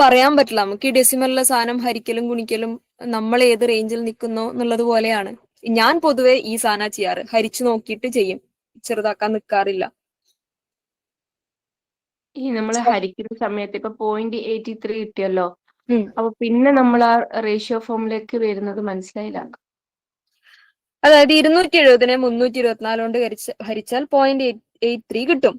പറയാൻ പറ്റില്ല. നമുക്ക് ഈ ഡെസിമലിലെ സാധനം ഹരിക്കലും ഗുണിക്കലും നമ്മൾ ഏത് റേഞ്ചിൽ നിൽക്കുന്നോ എന്നുള്ളത് പോലെയാണ്. ഞാൻ പൊതുവെ ഈ സാധനം ചെയ്യാറ്, ഹരിച്ചു നോക്കിയിട്ട് ചെയ്യും, ചെറുതാക്കാൻ നിൽക്കാറില്ല. ഈ നമ്മൾ ഹരിക്കുന്ന സമയത്ത് ഇപ്പൊ 0.83 കിട്ടിയല്ലോ, അപ്പൊ പിന്നെ നമ്മൾ ആ റേഷ്യോ ഫോമിലേക്ക് വരുന്നത് മനസ്സിലായില്ല. അതായത് 270നെ 324 കൊണ്ട് ഹരിച്ചാൽ 0.83 കിട്ടും.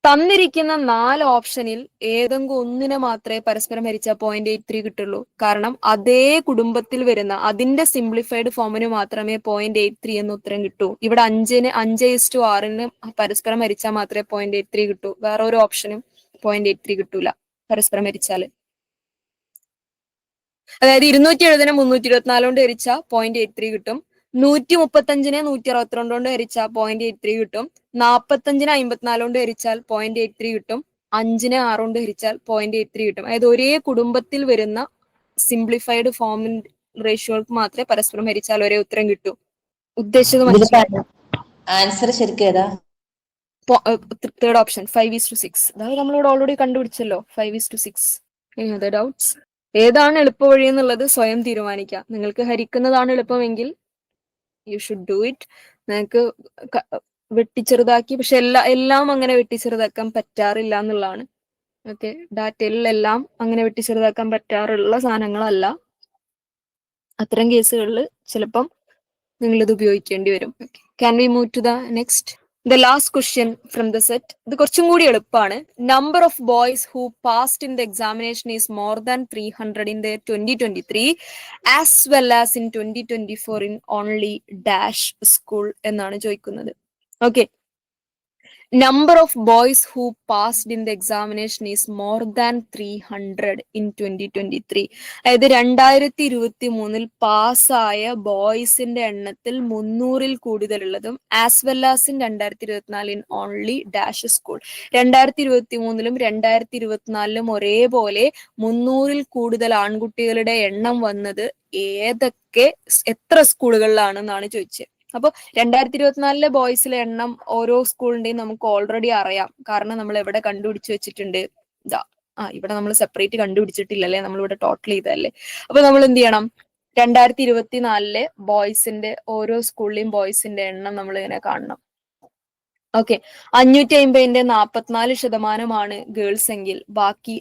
തന്നിരിക്കുന്ന 4 ഓപ്ഷനിൽ ഏതെങ്കിലും ഒന്നിനെ മാത്രമേ പരസ്പരം ഹരിച്ചാൽ 0.83 കിട്ടുള്ളൂ. കാരണം അതേ കുടുംബത്തിൽ വരുന്ന അതിന്റെ സിംപ്ലിഫൈഡ് ഫോമിന് മാത്രമേ 0.83 എന്ന ഉത്തരം കിട്ടൂ. ഇവിടെ 5:6 പരസ്പരം ഹരിച്ചാൽ മാത്രമേ 0.83 കിട്ടൂ. വേറെ ഒരു ഓപ്ഷനും 0.83 കിട്ടൂല പരസ്പരം ഹരിച്ചാല്. അതായത് 270നെ 324 കൊണ്ട് ഹരിച്ചാൽ 0.83 കിട്ടും. 135നെ 162 കൊണ്ട് ഹരിച്ചാൽ 0.83 കിട്ടും. 45നെ 54 കൊണ്ട് ഹരിച്ചാൽ 0.83 കിട്ടും. 5നെ 6 കൊണ്ട് ഹരിച്ചാൽ 0.83 കിട്ടും. അതായത് ഒരേ കുടുംബത്തിൽ വരുന്ന സിംപ്ലിഫൈഡ് ഫോമിൻ റേഷ്യോകൾക്ക് മാത്രമേ പരസ്പരം ഹരിച്ചാൽ ഒരേ ഉത്തരം കിട്ടൂ. ഉദ്ദേശിച്ചത് മനസ്സിലായോ? ആൻസർ ശരിക്കും ഏതാ? Third option 5:6. അതായത് നമ്മളിവിടെ ഓൾറെഡി കണ്ടുപിടിച്ചല്ലോ, 5:6. Other doubts? ഏതാണ് എളുപ്പ വഴി എന്നുള്ളത് സ്വയം തീരുമാനിക്കാം. നിങ്ങൾക്ക് ഹരിക്കുന്നതാണ് എളുപ്പമെങ്കിൽ യു ഷുഡ് ഡു ഇറ്റ്. നിങ്ങൾക്ക് വെട്ടിച്ചെറുതാക്കി, പക്ഷെ എല്ലാം അങ്ങനെ വെട്ടിച്ചെറുതാക്കാൻ പറ്റാറില്ല എന്നുള്ളതാണ്. ഓക്കെ, ഡാറ്റയിൽ എല്ലാം അങ്ങനെ വെട്ടിച്ചെറുതാക്കാൻ പറ്റാറുള്ള സാധനങ്ങളല്ല. അത്തരം കേസുകളിൽ ചിലപ്പം നിങ്ങൾ ഇത് ഉപയോഗിക്കേണ്ടി വരും. Can we move to the next? The last question from the set. ഇത് കുറച്ചും കൂടി എളുപ്പമാണ്. Number of boys who passed in the examination is more than 300 in the 2023 as well as in 2024 in only dash school എന്നാണ് ചോദിക്കുന്നത്. Okay. Number of boys who passed in the examination is more than 300 in 2023. അതായത് 2023 പാസ്സായ ബോയ്സിന്റെ എണ്ണത്തിൽ 300-ൽ കൂടുതലുള്ളതും as well as in 2024 in only dash school. 2023-ലും 2024-ലും ഒരേപോലെ 300-ൽ കൂടുതൽ ആൺകുട്ടികളുടെ എണ്ണം വന്നത് എത്ര സ്കൂളുകളിലാണെന്നാണ് ചോദിച്ചത്. അപ്പൊ 2024-ലെ ബോയ്സിലെ എണ്ണം ഓരോ സ്കൂളിന്റെയും നമുക്ക് ഓൾറെഡി അറിയാം. കാരണം നമ്മൾ എവിടെ കണ്ടുപിടിച്ച് വെച്ചിട്ടുണ്ട്, ഇവിടെ നമ്മൾ സെപ്പറേറ്റ് കണ്ടുപിടിച്ചിട്ടില്ലല്ലേ, നമ്മളിവിടെ ടോട്ടൽ ചെയ്തല്ലേ. അപ്പൊ നമ്മൾ എന്ത് ചെയ്യണം, 2024-ലെ ബോയ്സിന്റെ ഓരോ സ്കൂളിലെയും ബോയ്സിന്റെ എണ്ണം നമ്മൾ ഇങ്ങനെ കാണണം. ഓക്കെ, 550-ന്റെ 44% ഗേൾസ് എങ്കിൽ ബാക്കി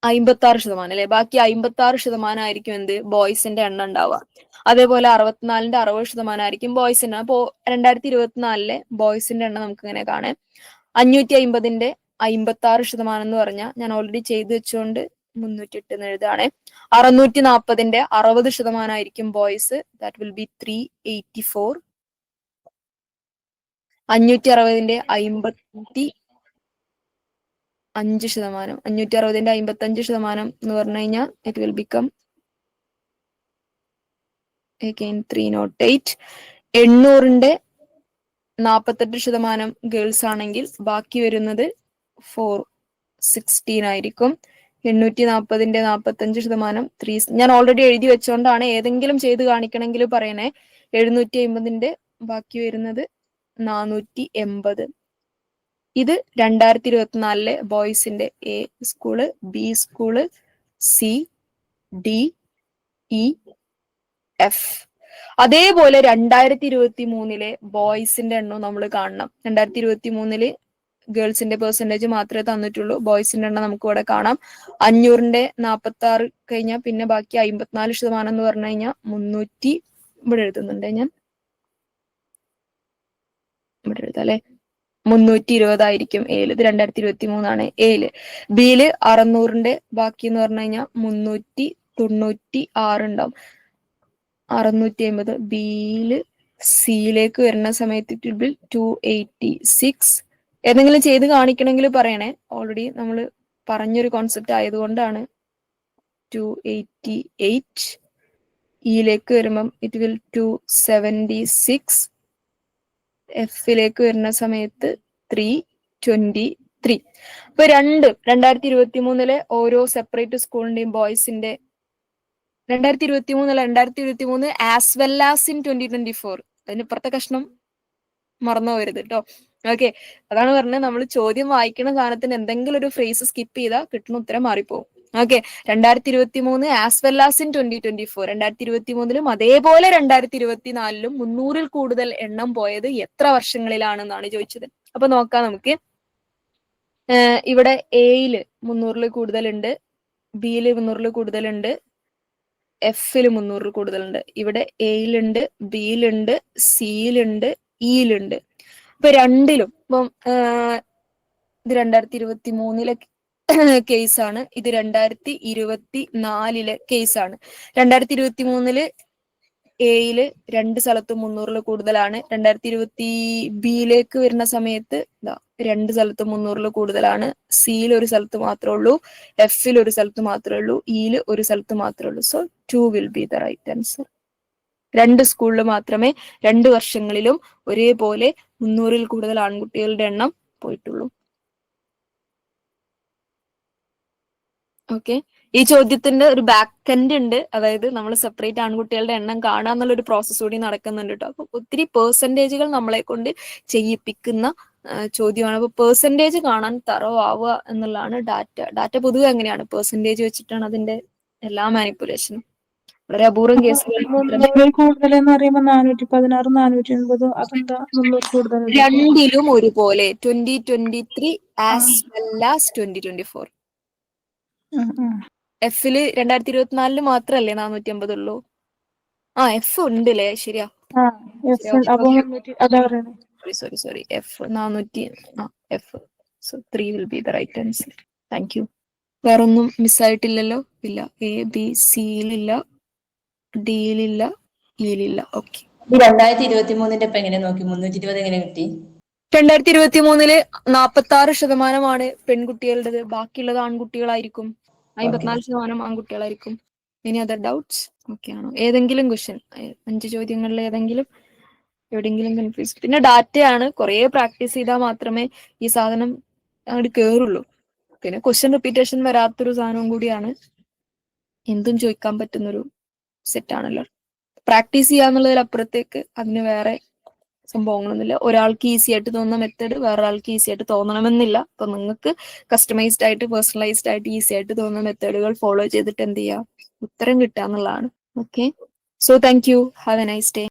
56% അല്ലെ, ബാക്കി 56% ആയിരിക്കും എന്ത് ബോയ്സിന്റെ എണ്ണം ഉണ്ടാവുക. അതേപോലെ 64-ന്റെ 60% ആയിരിക്കും ബോയ്സിന്റെ. അപ്പോ 2024-ലെ ബോയ്സിന്റെ എണ്ണം നമുക്ക് ഇങ്ങനെ കാണാം. 550-ന്റെ 56% എന്ന് പറഞ്ഞാൽ ഞാൻ ഓൾറെഡി ചെയ്തു വെച്ചുകൊണ്ട് 308 എന്ന് എഴുതാണ്. 640-ന്റെ 60% ആയിരിക്കും ബോയ്സ്, ദാറ്റ് വിൽ ബി 384. 560-ന്റെ 55%, 560-ന്റെ 55% എന്ന് പറഞ്ഞു കഴിഞ്ഞാൽ it will become again 308. 800-ന്റെ 48% girls ആണെങ്കിൽ ബാക്കി വരുന്നത് 416 ആയിരിക്കും. 840-ന്റെ 45% 3, ഞാൻ ഓൾറെഡി എഴുതി വെച്ചോണ്ടാണ്, ഏതെങ്കിലും ചെയ്ത് കാണിക്കണമെങ്കിൽ പറയണേ. 750-ന്റെ ബാക്കി വരുന്നത് 480. ഇത് 2024-ലെ ബോയ്സിന്റെ A school, B school, C, D, E, F. അതേപോലെ 2023-ലെ ബോയ്സിന്റെ എണ്ണം നമ്മൾ കാണണം. 2023-ല് ഗേൾസിന്റെ പെർസെന്റേജ് മാത്രമേ തന്നിട്ടുള്ളൂ. ബോയ്സിന്റെ എണ്ണം നമുക്ക് ഇവിടെ കാണാം. 500-ന്റെ 46 കഴിഞ്ഞാൽ പിന്നെ ബാക്കി 54% എന്ന് പറഞ്ഞു കഴിഞ്ഞാൽ 300, ഇവിടെ എഴുതുന്നുണ്ട് ഞാൻ, ഇവിടെ എഴുതാം അല്ലെ, 320 ആയിരിക്കും എയില്. ഇത് 2023 എയില്. ബിയില് 600-ന്റെ ബാക്കി എന്ന് പറഞ്ഞു കഴിഞ്ഞാൽ 396 ഉണ്ടാവും. 650 ബിയില്. സിയിലേക്ക് വരുന്ന സമയത്ത് 286. ഏതെങ്കിലും ചെയ്ത് കാണിക്കണമെങ്കിൽ പറയണേ, ഓൾറെഡി നമ്മൾ പറഞ്ഞൊരു കോൺസെപ്റ്റ് ആയതുകൊണ്ടാണ്. 288. ഇയിലേക്ക് വരുമ്പം ഇറ്റ് വിൽ 276. എഫിലേക്ക് വരുന്ന സമയത്ത് 323. അപ്പൊ 2023-ലെ ഓരോ സെപ്പറേറ്റ് സ്കൂളിന്റെയും ബോയ്സിന്റെ 2023 ആസ് വെൽ ആസ് ഇൻ 2024, അതിന് ഇപ്പുറത്തെ കഷ്ണം മറന്നു പോകരുത് കേട്ടോ. ഓക്കെ, അതാണ് പറഞ്ഞത്, നമ്മൾ ചോദ്യം വായിക്കുന്ന സാധനത്തിന് എന്തെങ്കിലും ഒരു ഫ്രേസ് സ്കിപ്പ് ചെയ്താൽ കിട്ടുന്ന ഉത്തരം മാറിപ്പോകും. Okay, 2023 as well as in 2024, 2023-ലും അതേപോലെ 2024-ലും 300-ൽ കൂടുതൽ എണ്ണം പോയത് എത്ര വർഷങ്ങളിലാണെന്നാണ് ചോദിച്ചത്. അപ്പൊ നോക്കാം നമുക്ക്. ഇവിടെ എയില് 300-ൽ കൂടുതലുണ്ട്, ബിയില് 300-ൽ കൂടുതലുണ്ട്, എഫില് 300-ൽ കൂടുതലുണ്ട്. ഇവിടെ എയിലുണ്ട്, ബിയിലുണ്ട്, സിയിലുണ്ട്, ഇയിലുണ്ട്. ഇപ്പൊ രണ്ടിലും ഇപ്പം ഇത് 2023-ലെ കേസാണ്, ഇത് 2024-ലെ കേസാണ്. 2023-ല് എയില് 2 സ്ഥലത്തും 300-ൽ കൂടുതലാണ്. 2020 വരുന്ന സമയത്ത് 2 സ്ഥലത്തും 300-ൽ കൂടുതലാണ്. സിയിൽ ഒരു സ്ഥലത്ത് മാത്രമേ ഉള്ളൂ, എഫിൽ ഒരു സ്ഥലത്ത് മാത്രമേ ഉള്ളൂ, ഇയില് ഒരു സ്ഥലത്ത് മാത്രമേ ഉള്ളൂ. So 2 will be the right answer. 2 സ്കൂളിൽ മാത്രമേ 2 വർഷങ്ങളിലും ഒരേപോലെ 300-ൽ കൂടുതൽ ആൺകുട്ടികളുടെ എണ്ണം പോയിട്ടുള്ളൂ. ഓക്കെ, ഈ ചോദ്യത്തിന്റെ ഒരു ബാക്ക് എൻഡ് ഉണ്ട്, അതായത് നമ്മൾ സെപ്പറേറ്റ് ആൺകുട്ടികളുടെ എണ്ണം കാണുക എന്നുള്ളൊരു പ്രോസസ് കൂടി നടക്കുന്നുണ്ട് കേട്ടോ. അപ്പൊ ഒത്തിരി പെർസെന്റേജുകൾ നമ്മളെ കൊണ്ട് ചെയ്യിപ്പിക്കുന്ന ചോദ്യമാണ്. അപ്പൊ പെർസെന്റേജ് കാണാൻ തറവാവുക എന്നുള്ളതാണ് ഡാറ്റ പൊതുവെ അങ്ങനെയാണ്, പെർസെന്റേജ് വെച്ചിട്ടാണ് അതിന്റെ എല്ലാ മാനിപ്പുലേഷനും. വളരെ അപൂർവം കേസുകൾ കൂടുതൽ എന്ന് പറയുമ്പോൾ 416, 480, അതെന്താ 300 കൂടുതൽ? രണ്ടിലും ഒരുപോലെ 2023 ആസ് വെൽ ആസ് 2024. എഫില് 2024-ല് മാത്രല്ലേ 450 ഉള്ളൂ. എഫ് ഉണ്ടല്ലേ, ശരിയാ. ആ എഫ് അപ്പൊ 300 അതാ പറയണേ. Sorry F 400. F. So 3 will be the right answer. Thank you. വേറൊന്നും മിസ്സായിട്ടില്ലല്ലോ? ഇല്ല. എ ബി സിയിലില്ല, ഡിയിലില്ല, ഇയിലില്ല. ഓക്കെ. 2023 ഇപ്പൊ എങ്ങനെ നോക്കി? 320 എങ്ങനെ കിട്ടി? 2023 46% പെൺകുട്ടികളുടേത്, ബാക്കിയുള്ളത് ആൺകുട്ടികളായിരിക്കും. 54% ആൺകുട്ടികളായിരിക്കും. ഇനി അതർ ഡൗട്ട്സ്? ഓക്കെ ആണോ? ഏതെങ്കിലും ക്വസ്റ്റ്യൻ 5 ചോദ്യങ്ങളിൽ എവിടെയെങ്കിലും കൺഫ്യൂസ്? പിന്നെ ഡാറ്റയാണ്, കുറേ പ്രാക്ടീസ് ചെയ്താൽ മാത്രമേ ഈ സാധനം അങ്ങോട്ട് കേറുള്ളൂ. പിന്നെ ക്വസ്റ്റ്യൻ റിപ്പീറ്റേഷൻ വരാത്തൊരു സാധനവും കൂടിയാണ്. എന്തും ചോദിക്കാൻ പറ്റുന്നൊരു സെറ്റാണല്ലോ. പ്രാക്ടീസ് ചെയ്യാന്നുള്ളതിലപ്പുറത്തേക്ക് അതിന് വേറെ സംഭവങ്ങളൊന്നുമില്ല. ഒരാൾക്ക് ഈസി ആയിട്ട് തോന്നുന്ന മെത്തേഡ് വേറൊരാൾക്ക് ഈസി ആയിട്ട് തോന്നണമെന്നില്ല. അപ്പൊ നിങ്ങൾക്ക് കസ്റ്റമൈസ്ഡ് ആയിട്ട് പേഴ്സണലൈസ്ഡ് ആയിട്ട് ഈസി ആയിട്ട് തോന്നുന്ന മെത്തേഡുകൾ ഫോളോ ചെയ്തിട്ട് എന്ത് ചെയ്യുക, ഉത്തരം കിട്ടുക എന്നുള്ളതാണ്. Okay. So thank you. Have A nice day.